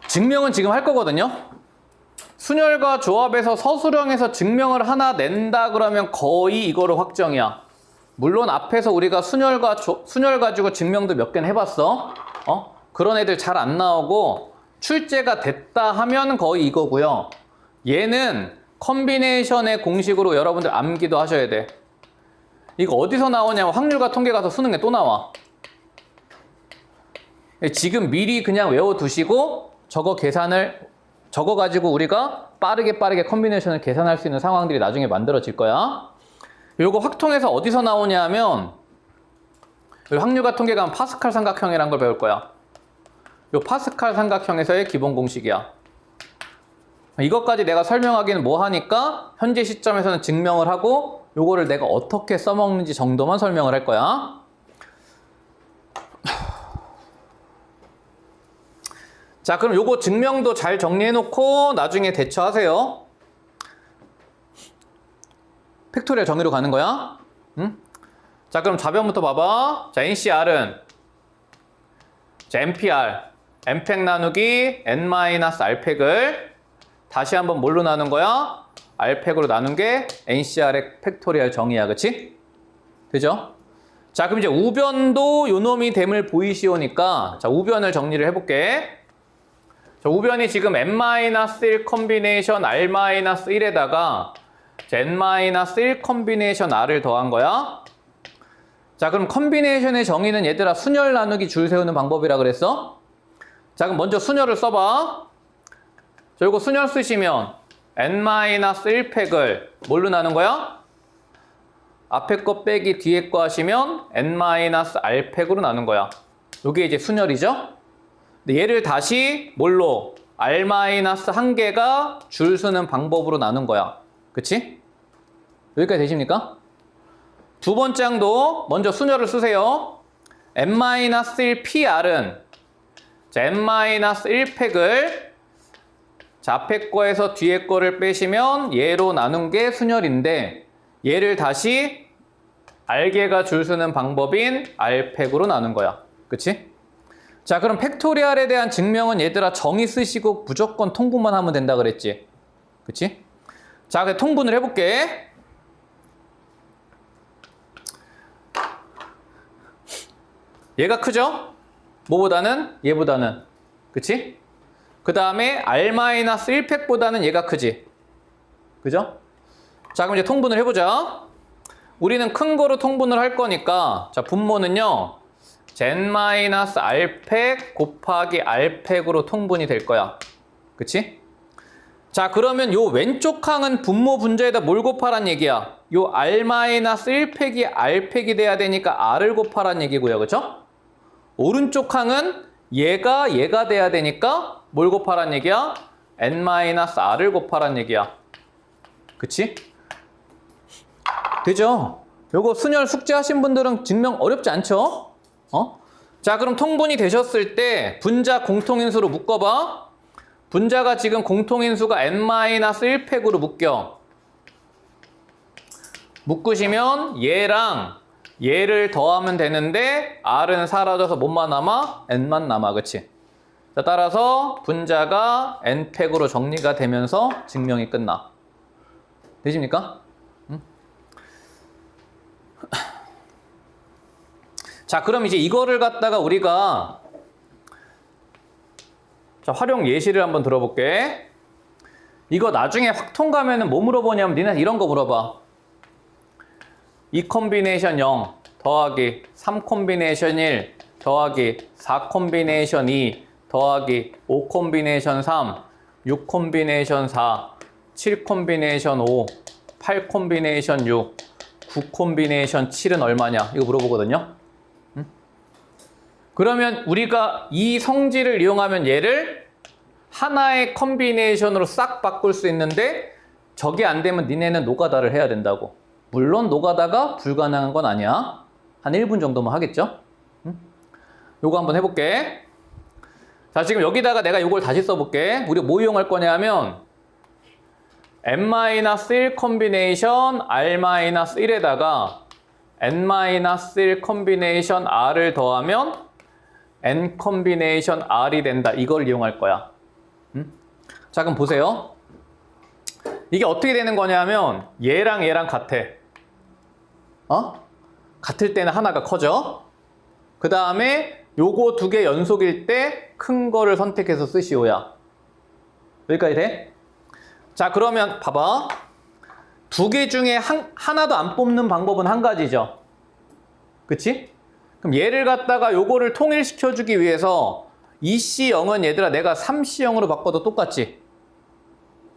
증명은 지금 할 거거든요. 순열과 조합에서 서술형에서 증명을 하나 낸다 그러면 거의 이거로 확정이야. 물론 앞에서 우리가 순열 가지고 증명도 몇 개는 해봤어. 그런 애들 잘 안 나오고 출제가 됐다 하면 거의 이거고요. 얘는 컨비네이션의 공식으로 여러분들 암기도 하셔야 돼. 이거 어디서 나오냐면 확률과 통계 가서 수능에 또 나와. 지금 미리 그냥 외워두시고 저거 가지고 우리가 빠르게 컨비네이션을 계산할 수 있는 상황들이 나중에 만들어질 거야. 요거 확통해서 어디서 나오냐 하면 확률과 통계 가면 파스칼 삼각형이라는 걸 배울 거야. 요 파스칼 삼각형에서의 기본 공식이야. 이것까지 내가 설명하기는 뭐 하니까 현재 시점에서는 증명을 하고 요거를 내가 어떻게 써먹는지 정도만 설명을 할 거야. 자, 그럼 요거 증명도 잘 정리해놓고 나중에 대처하세요. 팩토리얼 정의로 가는 거야. 응? 자, 그럼 좌변부터 봐봐. 자, NCR은 자, NPR, N팩 나누기 N-R팩을 다시 한번 뭘로 나눈 거야? R팩으로 나눈 게 NCR의 팩토리얼 정의야. 그치? 되죠? 자, 그럼 이제 우변도 요놈이 됨을 보이시오니까 자, 우변을 정리를 해볼게. 자, 우변이 지금 N-1 컨비네이션 R-1에다가 N-1 컨비네이션 R을 더한 거야. 자, 그럼 컨비네이션의 정의는 얘들아 순열 나누기 줄 세우는 방법이라 그랬어? 자, 그럼 먼저 순열을 써봐. 자, 이거 순열 쓰시면 N-1팩을 뭘로 나눈 거야? 앞에 거 빼기 뒤에 거 하시면 N-R팩으로 나눈 거야. 이게 이제 순열이죠? 근데 얘를 다시 뭘로? R-1개가 줄 서는 방법으로 나눈 거야. 그치? 여기까지 되십니까? 두 번째 항도 먼저 순열을 쓰세요. N-1PR은 자, N-1팩을 자, 앞에 거에서 뒤에 거를 빼시면 얘로 나눈 게 순열인데 얘를 다시 R개가 줄 서는 방법인 R팩으로 나눈 거야. 그치? 자, 그럼 팩토리얼에 대한 증명은 얘들아 정의 쓰시고 무조건 통분만 하면 된다 그랬지? 그치? 자, 그럼 통분을 해볼게. 얘가 크죠? 뭐보다는? 얘보다는. 그치? 그 다음에 R-1팩보다는 얘가 크지? 그죠? 자, 그럼 이제 통분을 해보자. 우리는 큰 거로 통분을 할 거니까 자, 분모는요 N-R팩 곱하기 R팩으로 통분이 될 거야. 그치? 자, 그러면 요 왼쪽 항은 분모 분자에다 뭘 곱하란 얘기야? 요 R-1팩이 R팩이 돼야 되니까 R을 곱하란 얘기고요. 그쵸? 오른쪽 항은 얘가 돼야 되니까 뭘 곱하란 얘기야? N-R을 곱하란 얘기야. 그치? 되죠? 요거 순열 숙제하신 분들은 증명 어렵지 않죠? 자, 그럼 통분이 되셨을 때 분자 공통인수로 묶어봐. 분자가 지금 공통인수가 N-1팩으로 묶여. 묶으시면 얘랑 얘를 더하면 되는데 R은 사라져서 뭐만 남아? N만 남아. 그치? 자, 따라서 분자가 N팩으로 정리가 되면서 증명이 끝나. 되십니까? 자, 그럼 이제 이거를 갖다가 우리가 자, 활용 예시를 한번 들어볼게. 이거 나중에 확통 가면은 뭐 물어보냐면 니네 이런 거 물어봐. 2 콤비네이션 0 더하기 3 콤비네이션 1 더하기 4 콤비네이션 2 더하기 5 콤비네이션 3 6 콤비네이션 4 7 콤비네이션 5 8 콤비네이션 6 9 콤비네이션 7은 얼마냐 이거 물어보거든요. 그러면 우리가 이 성질을 이용하면 얘를 하나의 콤비네이션으로 싹 바꿀 수 있는데 저게 안 되면 니네는 노가다를 해야 된다고. 물론 노가다가 불가능한 건 아니야. 한 1분 정도만 하겠죠? 요거 한번 해볼게. 자, 지금 여기다가 내가 요걸 다시 써볼게. 우리 뭐 이용할 거냐 하면 n-1 콤비네이션 r-1에다가 n-1 콤비네이션 r을 더하면 n 콤비네이션 r이 된다. 이걸 이용할 거야. 자, 그럼 보세요. 이게 어떻게 되는 거냐면 얘랑 얘랑 같아. 같을 때는 하나가 커져. 그 다음에 요거 두 개 연속일 때 큰 거를 선택해서 쓰시오야. 여기까지 돼? 자, 그러면 봐봐. 두 개 중에 하나도 안 뽑는 방법은 한 가지죠. 그치? 그럼 얘를 갖다가 요거를 통일시켜주기 위해서 2C0은 얘들아 내가 3C0으로 바꿔도 똑같지?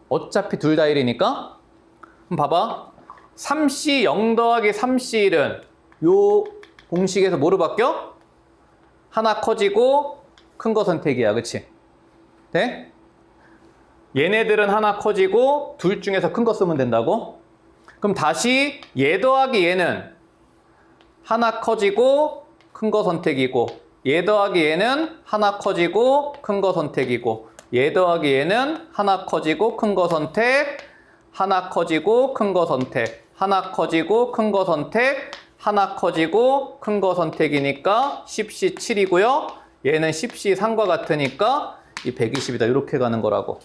어차피 둘 다 1이니까. 그럼 봐봐. 3C0 더하기 3C1은 요 공식에서 뭐로 바뀌어? 하나 커지고 큰 거 선택이야. 그치? 네? 얘네들은 하나 커지고 둘 중에서 큰 거 쓰면 된다고? 그럼 다시 얘 더하기 얘는 하나 커지고 큰 거 선택이고 얘 더하기 얘는 하나 커지고 큰 거 선택이고 얘 더하기 얘는 하나 커지고 큰 거 선택 하나 커지고 큰 거 선택 하나 커지고 큰 거 선택 하나 커지고 큰 거 선택이니까 10C 7이고요. 얘는 10C 3과 같으니까 이 120이다. 이렇게 가는 거라고.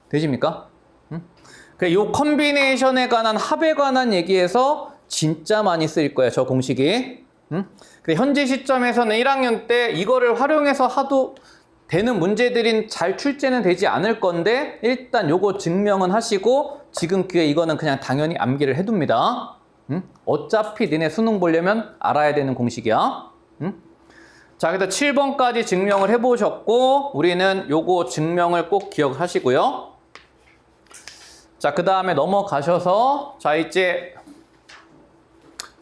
되십니까? 이 콤비네이션에 관한 합에 관한 얘기에서 진짜 많이 쓰일 거야. 저 공식이. 근데 현재 시점에서는 1학년 때 이거를 활용해서 하도 되는 문제들인 잘 출제는 되지 않을 건데 일단 요거 증명은 하시고 지금 기회 이거는 그냥 당연히 암기를 해둡니다. 어차피 니네 수능 보려면 알아야 되는 공식이야. 자, 그래서 7번까지 증명을 해보셨고 우리는 요거 증명을 꼭 기억하시고요. 자, 그 다음에 넘어가셔서 자 이제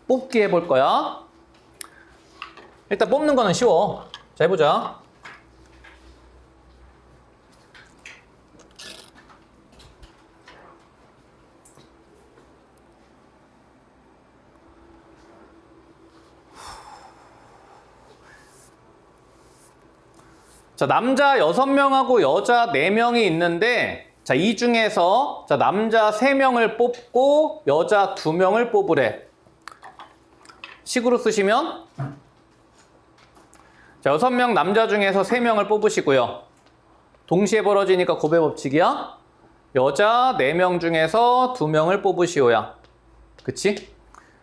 뽑기 해볼 거야. 일단 뽑는 거는 쉬워. 자, 해보자. 자, 남자 6명하고 여자 4명이 있는데 자, 이 중에서 자, 남자 3명을 뽑고 여자 2명을 뽑으래. 식으로 쓰시면 자, 6명 남자 중에서 3명을 뽑으시고요. 동시에 벌어지니까 곱의 법칙이야. 여자 4명 중에서 2명을 뽑으시오야. 그치?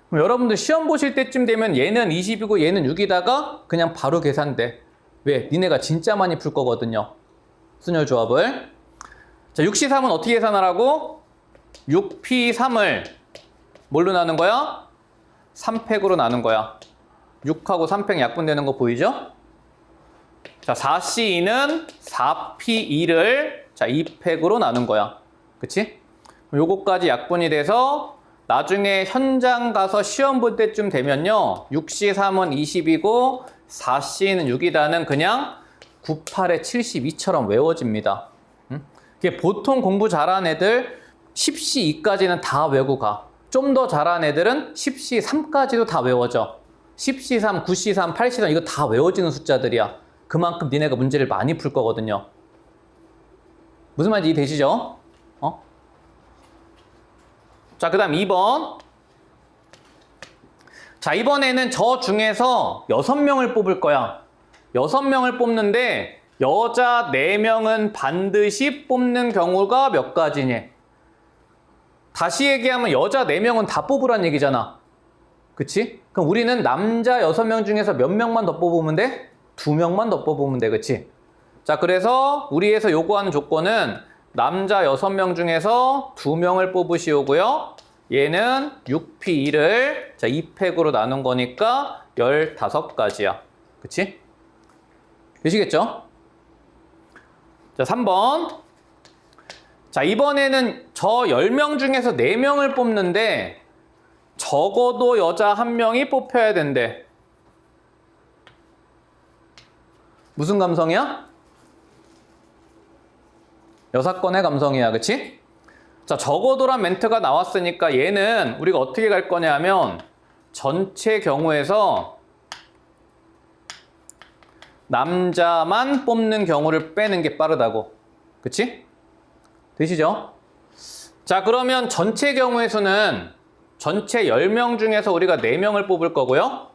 그럼 여러분들 시험 보실 때쯤 되면 얘는 20이고 얘는 6이다가 그냥 바로 계산돼. 왜? 니네가 진짜 많이 풀 거거든요. 순열 조합을. 자, 6C3은 어떻게 계산하라고? 6P3을 뭘로 나눈 거야? 3팩으로 나눈 거야. 6하고 3팩 약분되는 거 보이죠? 자, 4C2는 4P2를 자, 2팩으로 나눈 거야. 그치? 요거까지 약분이 돼서 나중에 현장 가서 시험 볼 때쯤 되면요. 6C3은 20이고 4C는 6이다는 그냥 98에 72처럼 외워집니다. 이게 보통 공부 잘하는 애들 10C2까지는 다 외우고 가. 좀 더 잘하는 애들은 10C3까지도 다 외워져. 10C3, 9C3, 8C3 이거 다 외워지는 숫자들이야. 그만큼 니네가 문제를 많이 풀 거거든요. 무슨 말인지 이해되시죠? 자, 그 다음 2번. 자, 이번에는 저 중에서 6명을 뽑을 거야. 6명을 뽑는데 여자 4명은 반드시 뽑는 경우가 몇 가지니? 다시 얘기하면 여자 4명은 다 뽑으란 얘기잖아. 그치? 그럼 우리는 남자 6명 중에서 몇 명만 더 뽑으면 돼? 2명만 더 뽑으면 돼. 그치? 자, 그래서 우리에서 요구하는 조건은 남자 6명 중에서 2명을 뽑으시오고요. 얘는 6P2를 자 2팩으로 나눈 거니까 15가지야. 그치? 되시겠죠? 자, 3번. 자, 이번에는 저 10명 중에서 4명을 뽑는데 적어도 여자 1명이 뽑혀야 된대. 무슨 감성이야? 여사건의 감성이야. 그치? 자, 적어도란 멘트가 나왔으니까 얘는 우리가 어떻게 갈 거냐 하면 전체 경우에서 남자만 뽑는 경우를 빼는 게 빠르다고. 그치? 되시죠? 자, 그러면 전체 경우에서는 전체 10명 중에서 우리가 4명을 뽑을 거고요.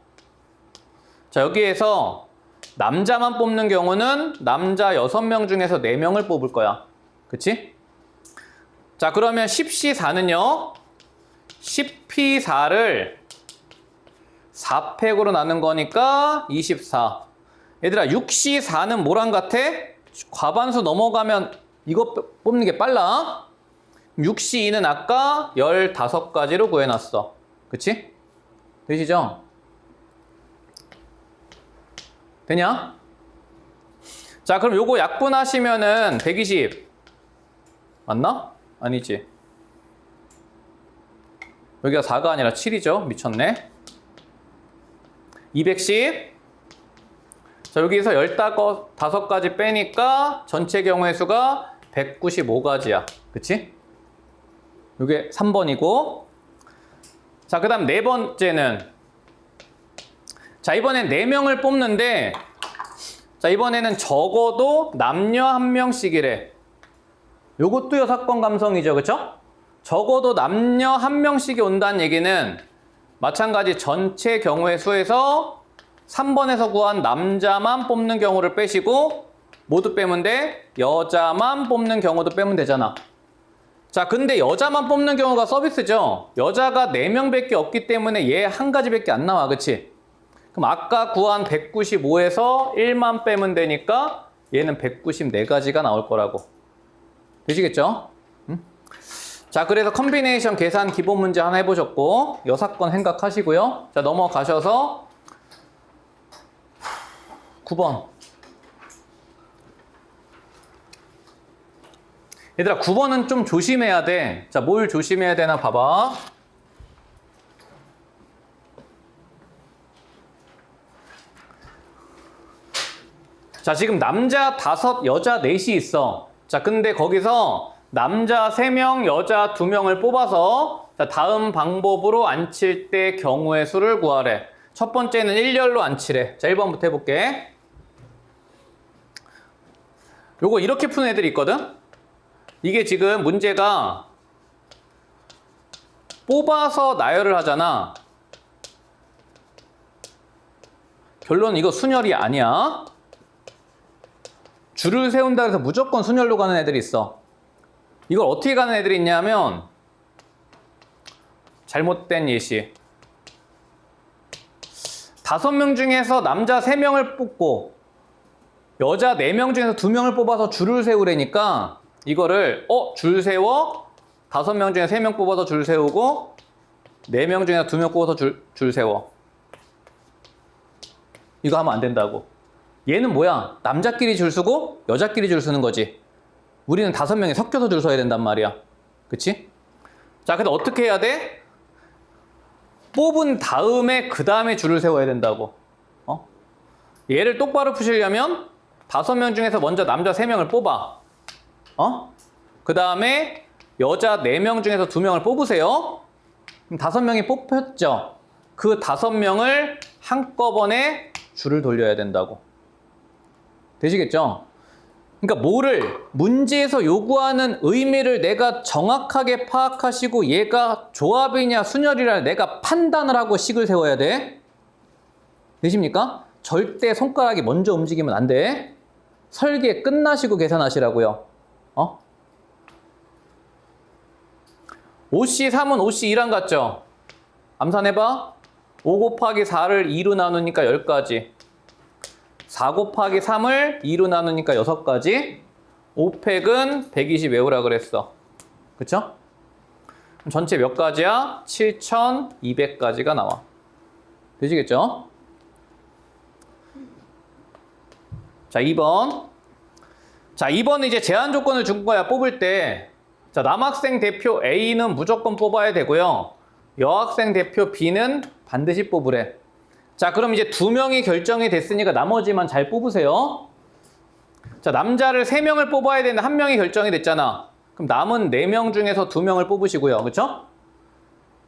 자, 여기에서 남자만 뽑는 경우는 남자 6명 중에서 4명을 뽑을 거야. 그치? 자, 그러면 10C4는요. 10P4를 4팩으로 나눈 거니까 24. 얘들아, 6C4는 뭐랑 같아? 과반수 넘어가면 이거 뽑는 게 빨라. 6C2는 아까 15가지로 구해놨어. 그치? 되시죠? 되냐? 자, 그럼 요거 약분하시면은 120 맞나? 아니지. 여기가 4가 아니라 7이죠. 미쳤네. 210. 자, 여기서 15가지 빼니까 전체 경우의 수가 195가지야. 그치? 이게 3번이고. 자, 그 다음 4번째는. 자, 이번엔 4명을 뽑는데, 자, 이번에는 적어도 남녀 1명씩이래. 요것도 여사건 감성이죠. 그쵸? 적어도 남녀 1명씩이 온다는 얘기는 마찬가지 전체 경우의 수에서 3번에서 구한 남자만 뽑는 경우를 빼시고 모두 빼면 돼. 여자만 뽑는 경우도 빼면 되잖아. 자, 근데 여자만 뽑는 경우가 서비스죠. 여자가 4명밖에 없기 때문에 얘 한 가지밖에 안 나와. 그치? 그럼 아까 구한 195에서 1만 빼면 되니까 얘는 194가지가 나올 거라고. 되시겠죠? 응? 자, 그래서 컴비네이션 계산 기본 문제 하나 해보셨고 여사건 생각하시고요. 자, 넘어가셔서 9번. 얘들아, 9번은 좀 조심해야 돼. 자, 뭘 조심해야 되나 봐봐. 자, 지금 남자 5, 여자 4이 있어. 자, 근데 거기서 남자 3명, 여자 2명을 뽑아서 자, 다음 방법으로 앉힐 때 경우의 수를 구하래. 첫 번째는 일렬로 앉히래. 자, 1번부터 해볼게. 요거 이렇게 푸는 애들이 있거든? 이게 지금 문제가 뽑아서 나열을 하잖아. 결론 이거 순열이 아니야. 줄을 세운다 해서 무조건 순열로 가는 애들이 있어. 이걸 어떻게 가는 애들이 있냐면 잘못된 예시. 5명 중에서 남자 3명을 뽑고 여자 4명 중에서 2명을 뽑아서 줄을 세우래니까 이거를 줄 세워 5명 중에 3명 뽑아서 줄 세우고 4명 중에 2명 뽑아서 줄 세워. 이거 하면 안 된다고. 얘는 뭐야? 남자끼리 줄 서고 여자끼리 줄 서는 거지. 우리는 5명이 섞여서 줄 서야 된단 말이야. 그치? 자, 근데 어떻게 해야 돼? 뽑은 다음에 그 다음에 줄을 세워야 된다고. 얘를 똑바로 푸시려면 5명 중에서 먼저 남자 3명을 뽑아. 그 다음에 여자 4명 중에서 2명을 뽑으세요. 그럼 5명이 뽑혔죠. 그 5명을 한꺼번에 줄을 돌려야 된다고. 되시겠죠? 그러니까 뭐를 문제에서 요구하는 의미를 내가 정확하게 파악하시고 얘가 조합이냐 순열이냐 내가 판단을 하고 식을 세워야 돼. 되십니까? 절대 손가락이 먼저 움직이면 안 돼. 설계 끝나시고 계산하시라고요. 5C3은 5C2랑 같죠? 암산해봐. 5 곱하기 4를 2로 나누니까 10가지. 4 곱하기 3을 2로 나누니까 6가지. 5팩은 120 외우라 그랬어. 그쵸? 그럼 전체 몇 가지야? 7200가지가 나와. 되시겠죠? 자, 2번. 자, 2번은 이제 제한 조건을 준 거야, 뽑을 때. 자, 남학생 대표 A는 무조건 뽑아야 되고요. 여학생 대표 B는 반드시 뽑으래. 자, 그럼 이제 2명이 결정이 됐으니까 나머지만 잘 뽑으세요. 자, 남자를 3명을 뽑아야 되는데 1명이 결정이 됐잖아. 그럼 남은 4명 중에서 2명을 뽑으시고요. 그렇죠?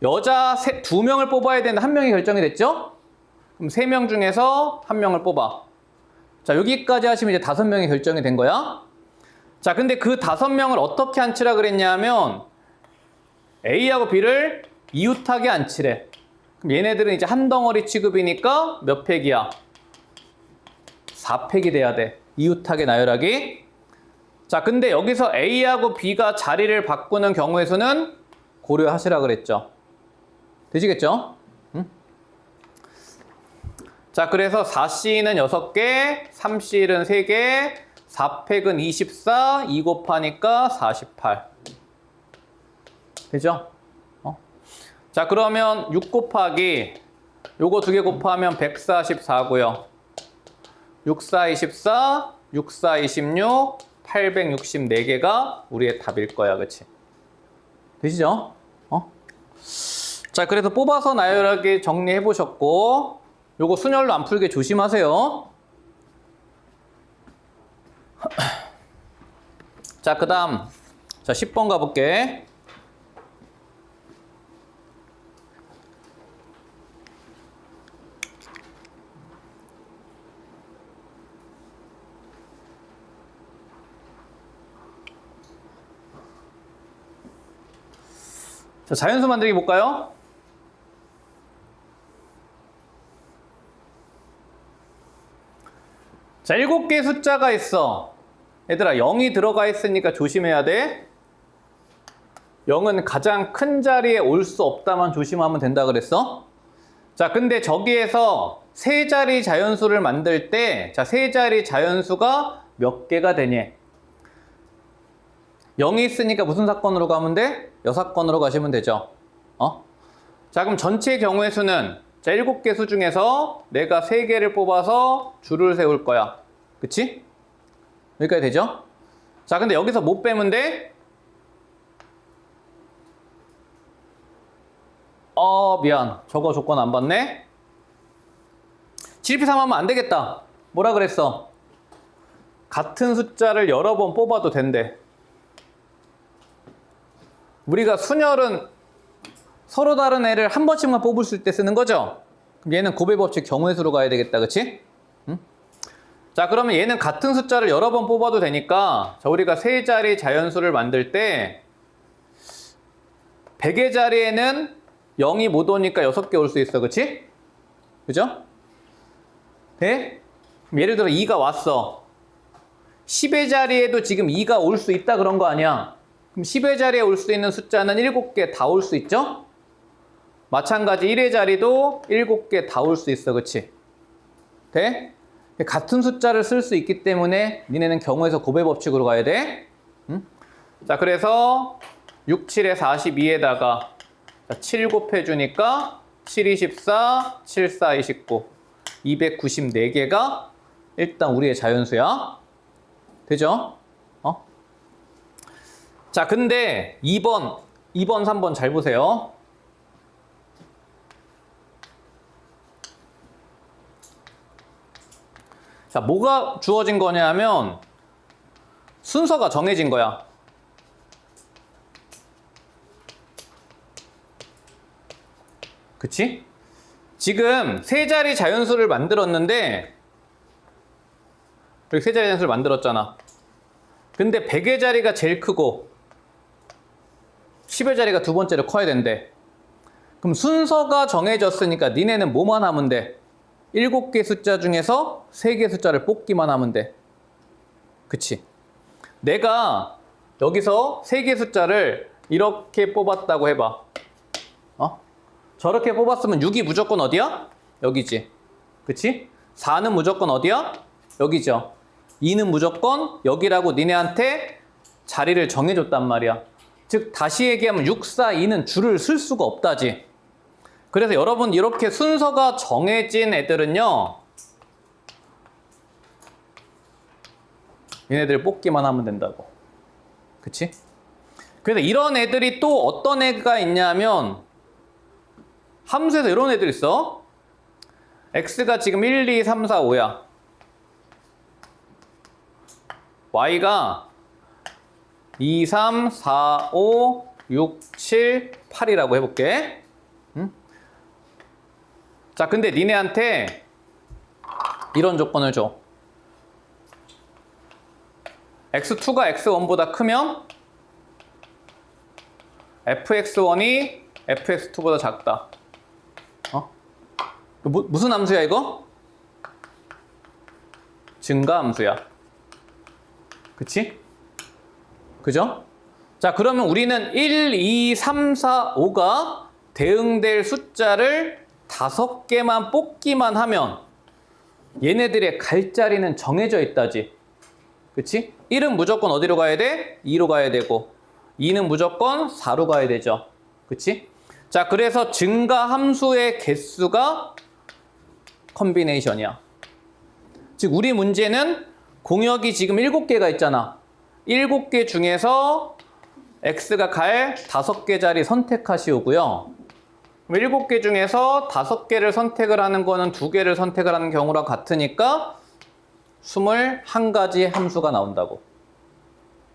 여자 2명을 뽑아야 되는데 1명이 결정이 됐죠? 그럼 3명 중에서 1명을 뽑아. 자, 여기까지 하시면 이제 5명이 결정이 된 거야. 자, 근데 그 5명을 어떻게 앉히라 그랬냐면 A하고 B를 이웃하게 앉히래. 그럼 얘네들은 이제 한 덩어리 취급이니까 몇 팩이야? 4팩이 돼야 돼. 이웃하게 나열하기. 자, 근데 여기서 A하고 B가 자리를 바꾸는 경우의 수는 고려하시라 그랬죠. 되시겠죠? 응? 자, 그래서 4C는 6개, 3C는 3개, 4팩은 24, 2 곱하니까 48. 되죠? 자, 그러면 6 곱하기 요거 2개 곱하면 144고요. 6, 4, 24, 6, 4, 26, 864개가 우리의 답일 거야. 그치? 되시죠? 자, 그래서 뽑아서 나열하게 정리해 보셨고 요거 순열로 안 풀게 조심하세요. 자, 그 다음 자 10번 가볼게. 자, 자연수 만들기 볼까요? 자, 7개 숫자가 있어. 얘들아, 0이 들어가 있으니까 조심해야 돼. 0은 가장 큰 자리에 올 수 없다만 조심하면 된다 그랬어. 자, 근데 저기에서 세 자리 자연수를 만들 때, 자, 세 자리 자연수가 몇 개가 되냐? 0이 있으니까 무슨 사건으로 가면 돼? 여사건으로 가시면 되죠. 자, 그럼 전체 경우의 수는 자, 7개 수 중에서 내가 3개를 뽑아서 줄을 세울 거야. 그치? 여기까지 되죠? 자, 근데 여기서 못 빼면 돼? 미안. 저거 조건 안 받네? 7P3 하면 안 되겠다. 뭐라 그랬어? 같은 숫자를 여러 번 뽑아도 된대. 우리가 순열은 서로 다른 애를 한 번씩만 뽑을 수 있을 때 쓰는 거죠? 그럼 얘는 곱의 법칙 경우의 수로 가야 되겠다. 그치? 응? 자, 그러면 얘는 같은 숫자를 여러 번 뽑아도 되니까 자, 우리가 세 자리 자연수를 만들 때 100의 자리에는 0이 못 오니까 6개 올 수 있어. 그치? 그죠? 네? 그럼 예를 들어 2가 왔어. 10의 자리에도 지금 2가 올 수 있다 그런 거 아니야? 그럼 10의 자리에 올 수 있는 숫자는 7개 다 올 수 있죠? 마찬가지 1의 자리도 7개 다 올 수 있어. 그치? 돼? 같은 숫자를 쓸 수 있기 때문에 니네는 경우에서 곱의 법칙으로 가야 돼. 응? 자, 그래서 6, 7에 42에다가 7 곱해주니까 7, 24, 7, 4, 29 294개가 일단 우리의 자연수야. 되죠? 자, 근데 2번, 3번 잘 보세요. 자, 뭐가 주어진 거냐면 순서가 정해진 거야. 그치? 지금 세 자리 자연수를 만들었는데 이렇게 세 자리 자연수를 만들었잖아. 근데 100의 자리가 제일 크고 10의 자리가 두 번째로 커야 된대. 그럼 순서가 정해졌으니까 니네는 뭐만 하면 돼? 7개 숫자 중에서 3개 숫자를 뽑기만 하면 돼. 그치? 내가 여기서 3개 숫자를 이렇게 뽑았다고 해봐. 저렇게 뽑았으면 6이 무조건 어디야? 여기지. 그치? 4는 무조건 어디야? 여기죠. 2는 무조건 여기라고 니네한테 자리를 정해줬단 말이야. 즉 다시 얘기하면 6, 4, 2는 줄을 쓸 수가 없다지. 그래서 여러분 이렇게 순서가 정해진 애들은요, 얘네들 뽑기만 하면 된다고. 그치? 그래서 이런 애들이 또 어떤 애가 있냐면 함수에서 이런 애들 있어. x가 지금 1, 2, 3, 4, 5야. y가 2, 3, 4, 5, 6, 7, 8이라고 해볼게. 응? 자, 근데 니네한테 이런 조건을 줘. x2가 x1보다 크면 fx1이 fx2보다 작다. 무슨 함수야 이거? 증가함수야. 그치? 그죠? 자, 그러면 우리는 1, 2, 3, 4, 5가 대응될 숫자를 5개만 뽑기만 하면 얘네들의 갈 자리는 정해져 있다지. 그치? 1은 무조건 어디로 가야 돼? 2로 가야 되고 2는 무조건 4로 가야 되죠. 그치? 자, 그래서 증가함수의 개수가 컨비네이션이야. 즉 우리 문제는 공역이 지금 7개가 있잖아. 7개 중에서 x가 갈 5개 자리 선택하시오고요. 7개 중에서 5개를 선택을 하는 거는 2개를 선택을 하는 경우랑 같으니까 21가지 함수가 나온다고.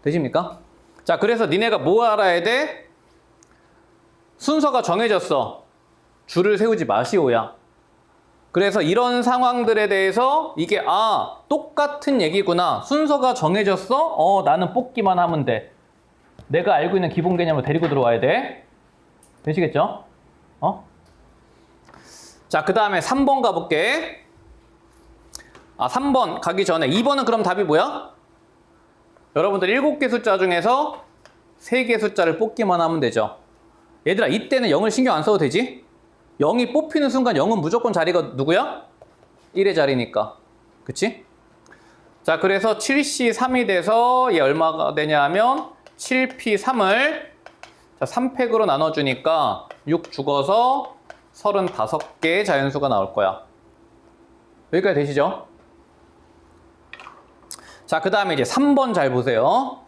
되십니까? 자, 그래서 니네가 뭐 알아야 돼? 순서가 정해졌어. 줄을 세우지 마시오야. 그래서 이런 상황들에 대해서 이게 똑같은 얘기구나. 순서가 정해졌어? 나는 뽑기만 하면 돼. 내가 알고 있는 기본 개념을 데리고 들어와야 돼. 되시겠죠? 자, 그 다음에 3번 가볼게. 3번 가기 전에 2번은 그럼 답이 뭐야? 여러분들 7개 숫자 중에서 3개 숫자를 뽑기만 하면 되죠. 얘들아, 이때는 0을 신경 안 써도 되지? 0이 뽑히는 순간 0은 무조건 자리가 누구야? 1의 자리니까. 그치? 자, 그래서 7C3이 돼서 얘 얼마가 되냐 하면 7P3을 3팩으로 나눠주니까 6 죽어서 35개의 자연수가 나올 거야. 여기까지 되시죠? 자, 그 다음에 이제 3번 잘 보세요.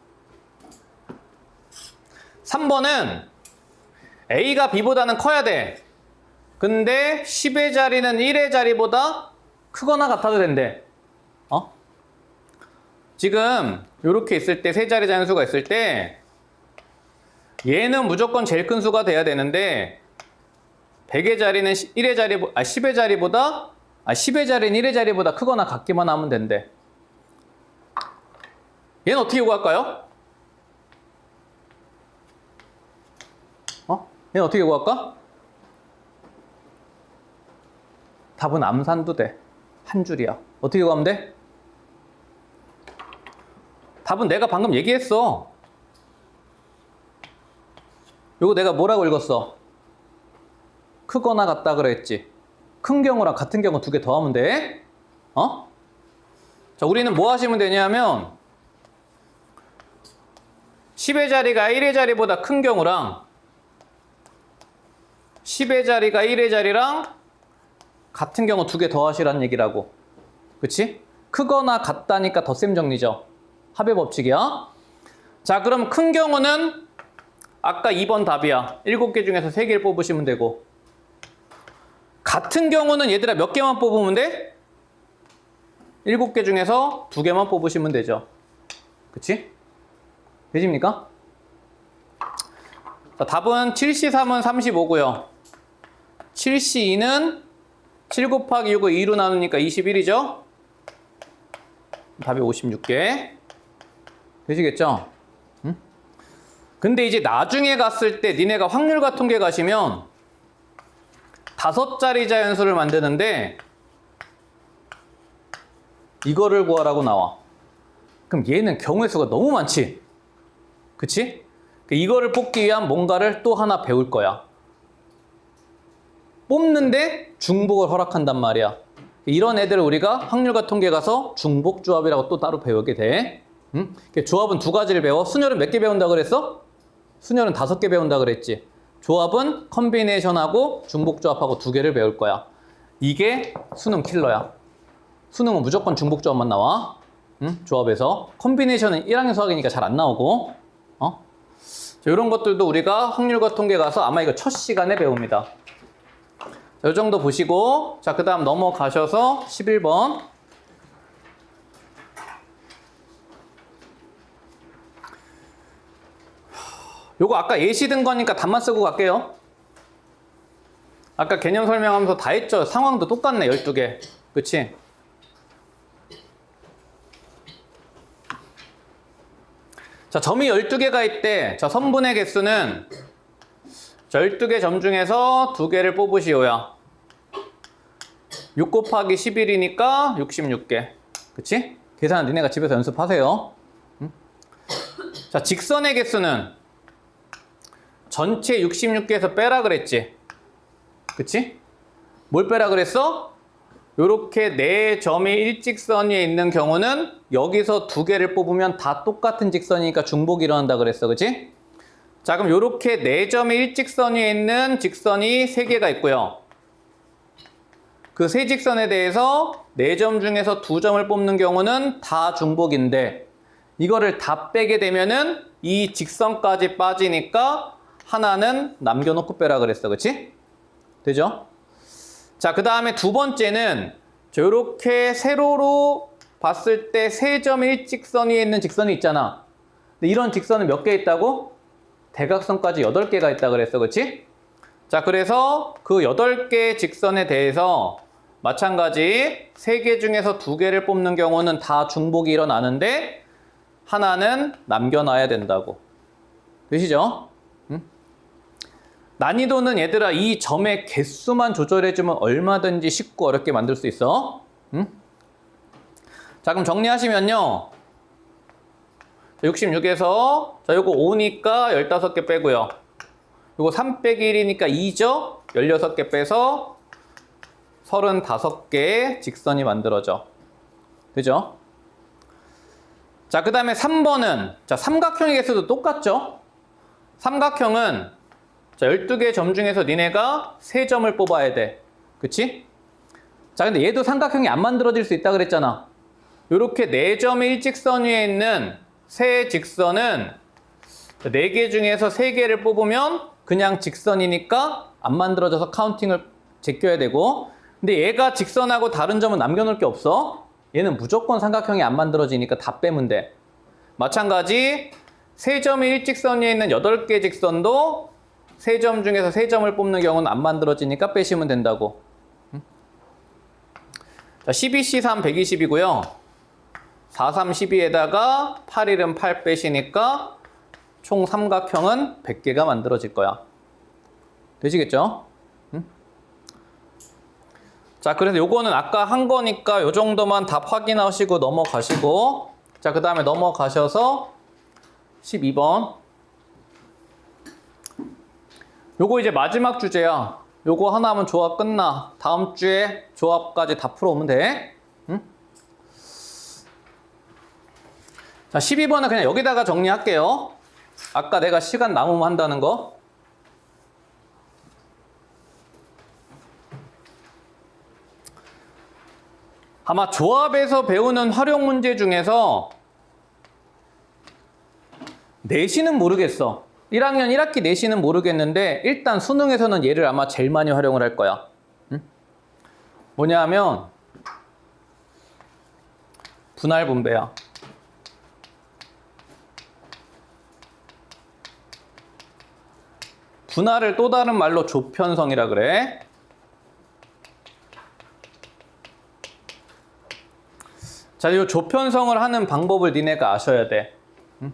3번은 A가 B보다는 커야 돼. 근데 10의 자리는 1의 자리보다 크거나 같아도 된대. 지금 이렇게 있을 때, 세 자리 자연수가 있을 때 얘는 무조건 제일 큰 수가 돼야 되는데 100의 자리는 10의 자리보다 10의 자리는 1의 자리보다 크거나 같기만 하면 된대. 얘는 어떻게 구할까요? 얘는 어떻게 구할까? 답은 암산도 돼. 한 줄이야. 어떻게 구하면 돼? 답은 내가 방금 얘기했어. 요거 내가 뭐라고 읽었어? 크거나 같다 그랬지. 큰 경우랑 같은 경우 2개 더하면 돼. 자, 우리는 뭐 하시면 되냐면 10의 자리가 1의 자리보다 큰 경우랑 10의 자리가 1의 자리랑 같은 경우 2개 더하시라는 얘기라고. 그치? 크거나 같다니까 덧셈 정리죠. 합의 법칙이야. 자, 그럼 큰 경우는 아까 2번 답이야. 7개 중에서 3개를 뽑으시면 되고, 같은 경우는 얘들아 몇 개만 뽑으면 돼? 7개 중에서 2개만 뽑으시면 되죠. 그치? 되십니까? 자, 답은 7C3은 35고요. 7C2는 7 곱하기 6을 2로 나누니까 21이죠? 답이 56개. 되시겠죠? 응? 근데 이제 나중에 갔을 때 니네가 확률과 통계 가시면 5자리 자연수를 만드는데 이거를 구하라고 나와. 그럼 얘는 경우의 수가 너무 많지? 그치? 이거를 뽑기 위한 뭔가를 또 하나 배울 거야. 뽑는데 중복을 허락한단 말이야. 이런 애들을 우리가 확률과 통계 가서 중복조합이라고 또 따로 배우게 돼. 응? 조합은 2가지를 배워. 순열은 몇 개 배운다고 그랬어? 순열은 5개 배운다 그랬지. 조합은 컨비네이션하고 중복조합하고 2개를 배울 거야. 이게 수능 킬러야. 수능은 무조건 중복조합만 나와. 응? 조합에서. 컨비네이션은 1학년 수학이니까 잘 안 나오고. 자, 이런 것들도 우리가 확률과 통계 가서 아마 이거 첫 시간에 배웁니다. 자, 이 정도 보시고, 자, 그 다음 넘어가셔서 11번. 요거 아까 예시 든 거니까 답만 쓰고 갈게요. 아까 개념 설명하면서 다 했죠. 상황도 똑같네, 12개. 그치? 자, 점이 12개가 있대. 자, 선분의 개수는 자, 12개 점 중에서 2개를 뽑으시오야. 6 곱하기 11이니까 66개. 그치? 계산은 니네가 집에서 연습하세요. 응? 자, 직선의 개수는 전체 66개에서 빼라 그랬지. 그치? 뭘 빼라 그랬어? 요렇게 4점이 일직선 위에 있는 경우는 여기서 2개를 뽑으면 다 똑같은 직선이니까 중복이 일어난다 그랬어. 그치? 자, 그럼 요렇게 4점이 일직선 위에 있는 직선이 3개가 있고요. 그 세 직선에 대해서 4점 중에서 2점을 뽑는 경우는 다 중복인데 이거를 다 빼게 되면은 이 직선까지 빠지니까 하나는 남겨놓고 빼라 그랬어. 그치? 되죠? 자, 그 다음에 두 번째는 이렇게 세로로 봤을 때 3점 일직선 위에 있는 직선이 있잖아. 근데 이런 직선은 몇 개 있다고? 대각선까지 8개가 있다 그랬어. 그치? 자, 그래서 그 8개의 직선에 대해서 마찬가지 3개 중에서 2개를 뽑는 경우는 다 중복이 일어나는데 하나는 남겨놔야 된다고. 되시죠? 응? 난이도는 얘들아 이 점의 개수만 조절해주면 얼마든지 쉽고 어렵게 만들 수 있어. 응? 자, 그럼 정리하시면요. 66에서 자, 요거 5니까 15개 빼고요. 요거 3 빼기 1이니까 2죠? 16개 빼서 35개의 직선이 만들어져. 되죠? 자, 그 다음에 3번은 자, 삼각형의 개수도 똑같죠? 삼각형은 자, 12개 점 중에서 니네가 3점을 뽑아야 돼. 그치? 자, 근데 얘도 삼각형이 안 만들어질 수 있다 그랬잖아. 요렇게 4점의 일직선 위에 있는 세 직선은 4개 중에서 3개를 뽑으면 그냥 직선이니까 안 만들어져서 카운팅을 제껴야 되고, 근데 얘가 직선하고 다른 점은 남겨놓을 게 없어. 얘는 무조건 삼각형이 안 만들어지니까 다 빼면 돼. 마찬가지 3점의 일직선 위에 있는 8개 직선도 3점 중에서 3점을 뽑는 경우는 안 만들어지니까 빼시면 된다고. 자, 12C3 120이고요. 4, 3, 12에다가 8, 1은 8 빼시니까 총 삼각형은 100개가 만들어질 거야. 되시겠죠? 응? 자, 그래서 요거는 아까 한 거니까 요 정도만 답 확인하시고 넘어가시고, 자, 그 다음에 넘어가셔서 12번. 요거 이제 마지막 주제야. 요거 하나 하면 조합 끝나. 다음 주에 조합까지 다 풀어오면 돼. 응? 자, 12번은 그냥 여기다가 정리할게요. 아까 내가 시간 남으면 한다는 거. 아마 조합에서 배우는 활용 문제 중에서 내신은 모르겠어. 1학년 1학기 내신은 모르겠는데 일단 수능에서는 얘를 아마 제일 많이 활용을 할 거야. 응? 뭐냐 하면 분할 분배야. 분할을 또 다른 말로 조편성이라 그래. 자, 이 조편성을 하는 방법을 니네가 아셔야 돼. 응?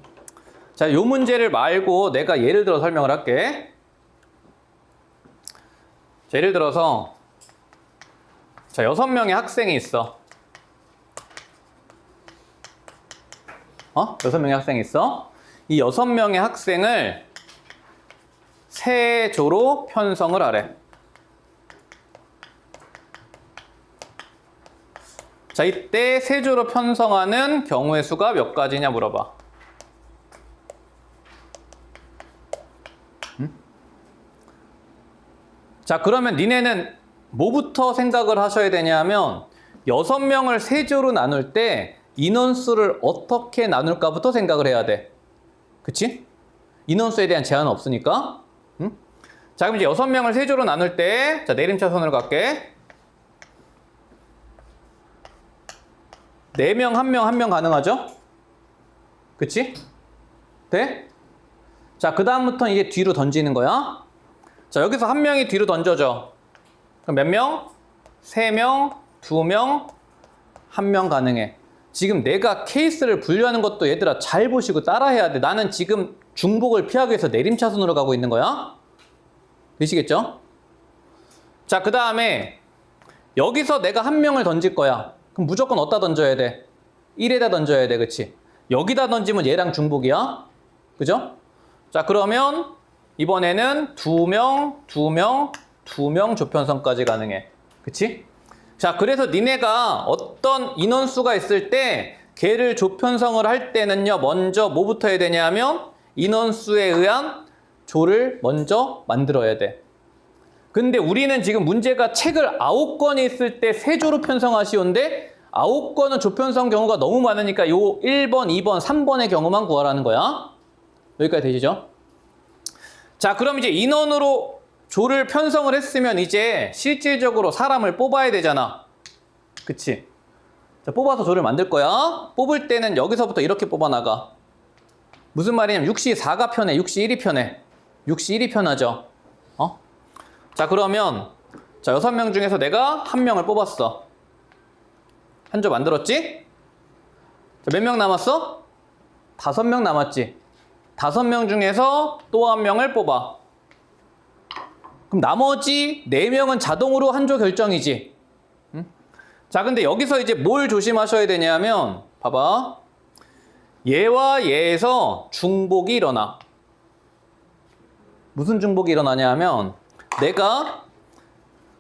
자, 이 문제를 말고 내가 예를 들어 설명을 할게. 자, 예를 들어서 자, 6명의 학생이 있어. 6명의 학생이 있어. 이 6명의 학생을 세 조로 편성을 하래. 자, 이때 세 조로 편성하는 경우의 수가 몇 가지냐 물어봐. 자, 그러면 니네는 뭐부터 생각을 하셔야 되냐면 6명을 세조로 나눌 때 인원수를 어떻게 나눌까부터 생각을 해야 돼. 그치? 인원수에 대한 제한은 없으니까. 응? 자, 그럼 이제 6명을 세조로 나눌 때, 자, 내림차순으로 갈게. 4명, 1명, 1명 가능하죠? 그치? 돼? 자, 그 다음부터는 이제 뒤로 던지는 거야. 자, 여기서 1명이 뒤로 던져져. 그럼 몇 명? 3명, 2명, 1명 가능해. 지금 내가 케이스를 분류하는 것도 얘들아 잘 보시고 따라해야 돼. 나는 지금 중복을 피하기 위해서 내림차순으로 가고 있는 거야. 되시겠죠? 자, 그 다음에 여기서 내가 1명을 던질 거야. 그럼 무조건 어디다 던져야 돼? 1에다 던져야 돼. 그치? 여기다 던지면 얘랑 중복이야. 그죠? 자, 그러면 이번에는 2명, 2명, 2명 조편성까지 가능해. 그치? 자, 그래서 니네가 어떤 인원수가 있을 때 걔를 조편성을 할 때는요, 먼저 뭐부터 해야 되냐면 인원수에 의한 조를 먼저 만들어야 돼. 근데 우리는 지금 문제가 책을 9권이 있을 때 세조로 편성하시온데 9권은 조편성 경우가 너무 많으니까 요 1번, 2번, 3번의 경우만 구하라는 거야. 여기까지 되시죠? 자, 그럼 이제 인원으로 조를 편성을 했으면 이제 실질적으로 사람을 뽑아야 되잖아. 그치? 자, 뽑아서 조를 만들 거야. 뽑을 때는 여기서부터 이렇게 뽑아나가. 무슨 말이냐면 6시 4가 편해, 6시 1이 편해. 6시 1이 편하죠. 어? 자, 그러면 자, 6명 중에서 내가 1명을 뽑았어. 한 조 만들었지? 자, 몇 명 남았어? 5명 남았지. 5명 중에서 또 1명을 뽑아. 그럼 나머지 4명은 자동으로 한 조 결정이지. 응? 자, 근데 여기서 이제 뭘 조심하셔야 되냐면 봐봐. 얘와 얘에서 중복이 일어나. 무슨 중복이 일어나냐면 내가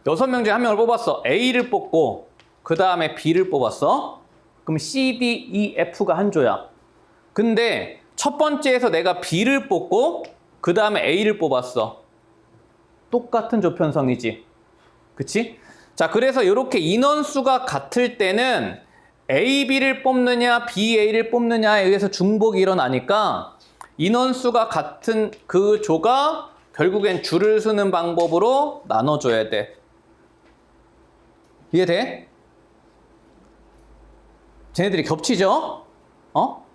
6명 중에 1명을 뽑았어. A를 뽑고 그 다음에 B를 뽑았어. 그럼 C, D, E, F가 한 조야. 근데 첫 번째에서 내가 B를 뽑고 그 다음에 A를 뽑았어. 똑같은 조편성이지. 그치? 자, 그래서 이렇게 인원수가 같을 때는 A, B를 뽑느냐 B, A를 뽑느냐에 의해서 중복이 일어나니까 인원수가 같은 그 조가 결국엔 줄을 서는 방법으로 나눠줘야 돼. 이해돼? 쟤네들이 겹치죠? 어?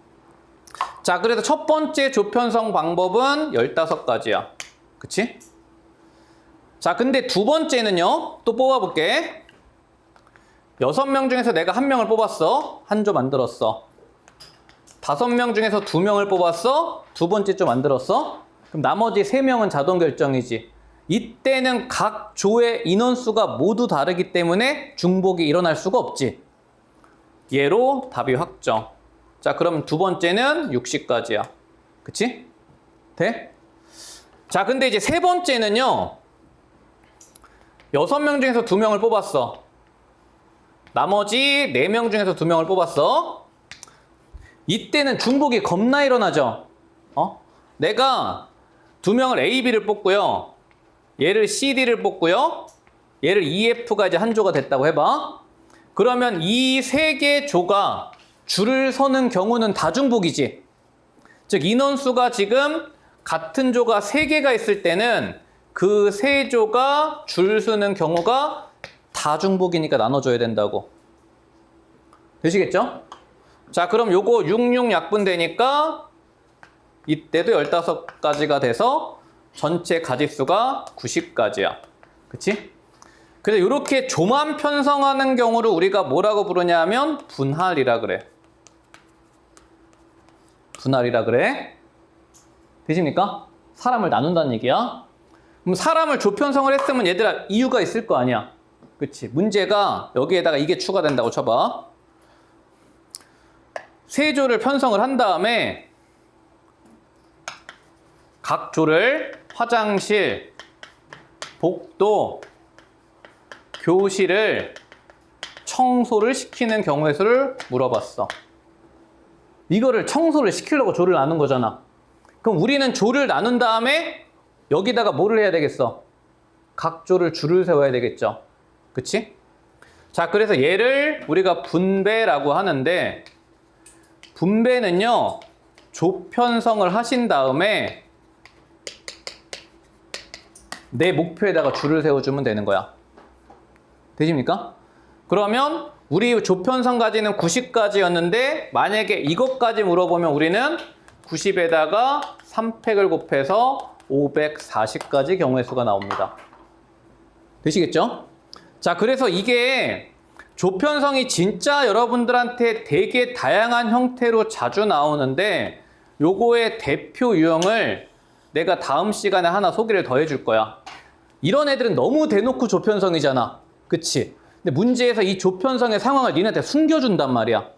자, 그래서 첫 번째 조편성 방법은 15가지야. 그치? 자, 근데 두 번째는요, 또 뽑아볼게. 6명 중에서 내가 1명을 뽑았어. 한 조 만들었어. 5명 중에서 2명을 뽑았어. 두 번째 조 만들었어. 그럼 나머지 3명은 자동 결정이지. 이때는 각 조의 인원수가 모두 다르기 때문에 중복이 일어날 수가 없지. 얘로 답이 확정. 자, 그럼 두 번째는 60까지야. 그치? 돼? 자, 근데 이제 세 번째는요. 6명 중에서 2명을 뽑았어. 나머지 4명 중에서 2명을 뽑았어. 이때는 중복이 겁나 일어나죠. 내가 2명을 A, B를 뽑고요. 얘를 C, D를 뽑고요. 얘를 E, F가 이제 한 조가 됐다고 해봐. 그러면 이 세 개 조가 줄을 서는 경우는 다 중복이지. 즉 인원수가 지금 같은 조가 3개가 있을 때는 그 세 조가 줄 서는 경우가 다 중복이니까 나눠줘야 된다고. 되시겠죠? 자, 그럼 요거 66 약분되니까 이때도 15가지가 돼서 전체 가지수가 90가지야. 그치? 그래서 이렇게 조만 편성하는 경우를 우리가 뭐라고 부르냐 하면 분할이라 그래. 분할이라 그래. 되십니까? 사람을 나눈다는 얘기야. 그럼 사람을 조편성을 했으면 얘들아 이유가 있을 거 아니야. 그치? 문제가 여기에다가 이게 추가된다고 쳐봐. 세 조를 편성을 한 다음에 각 조를 화장실, 복도, 교실을 청소를 시키는 경우의 수를 물어봤어. 이거를 청소를 시키려고 조를 나눈 거잖아. 그럼 우리는 조를 나눈 다음에 여기다가 뭐를 해야 되겠어? 각 조를 줄을 세워야 되겠죠. 그치? 자, 그래서 얘를 우리가 분배라고 하는데, 분배는요, 조편성을 하신 다음에 내 목표에다가 줄을 세워주면 되는 거야. 되십니까? 그러면 우리 조편성 가지는 90까지였는데 만약에 이것까지 물어보면 우리는 90에다가 3팩을 곱해서 540까지 경우의 수가 나옵니다. 되시겠죠? 자, 그래서 이게 조편성이 진짜 여러분들한테 되게 다양한 형태로 자주 나오는데 요거의 대표 유형을 내가 다음 시간에 하나 소개를 더 해줄 거야. 이런 애들은 너무 대놓고 조편성이잖아. 그치? 근데 문제에서 이 조편성의 상황을 니네한테 숨겨준단 말이야.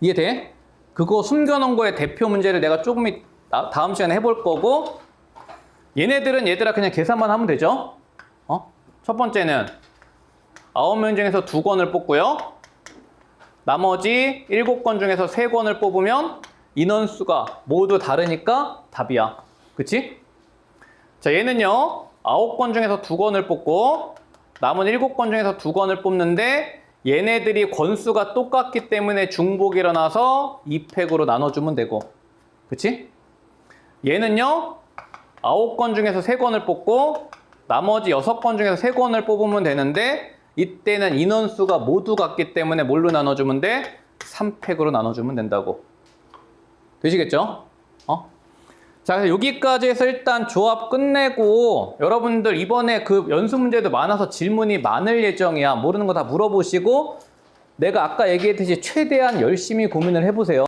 이해돼? 그거 숨겨놓은 거의 대표 문제를 내가 조금 다음 시간에 해볼 거고, 얘네들은 얘들아 그냥 계산만 하면 되죠? 첫 번째는 9명 중에서 2권을 뽑고요. 나머지 7권 중에서 3권을 뽑으면 인원수가 모두 다르니까 답이야. 그치? 자, 얘는요 9권 중에서 2권을 뽑고 남은 7권 중에서 2권을 뽑는데 얘네들이 권수가 똑같기 때문에 중복이 일어나서 2팩으로 나눠주면 되고, 그치? 얘는요 9권 중에서 3권을 뽑고 나머지 6권 중에서 3권을 뽑으면 되는데 이때는 인원수가 모두 같기 때문에 뭘로 나눠주면 돼? 3팩으로 나눠주면 된다고. 되시겠죠? 자, 그래서 여기까지 해서 일단 조합 끝내고 여러분들 이번에 그 연수 문제도 많아서 질문이 많을 예정이야. 모르는 거 다 물어보시고 내가 아까 얘기했듯이 최대한 열심히 고민을 해보세요.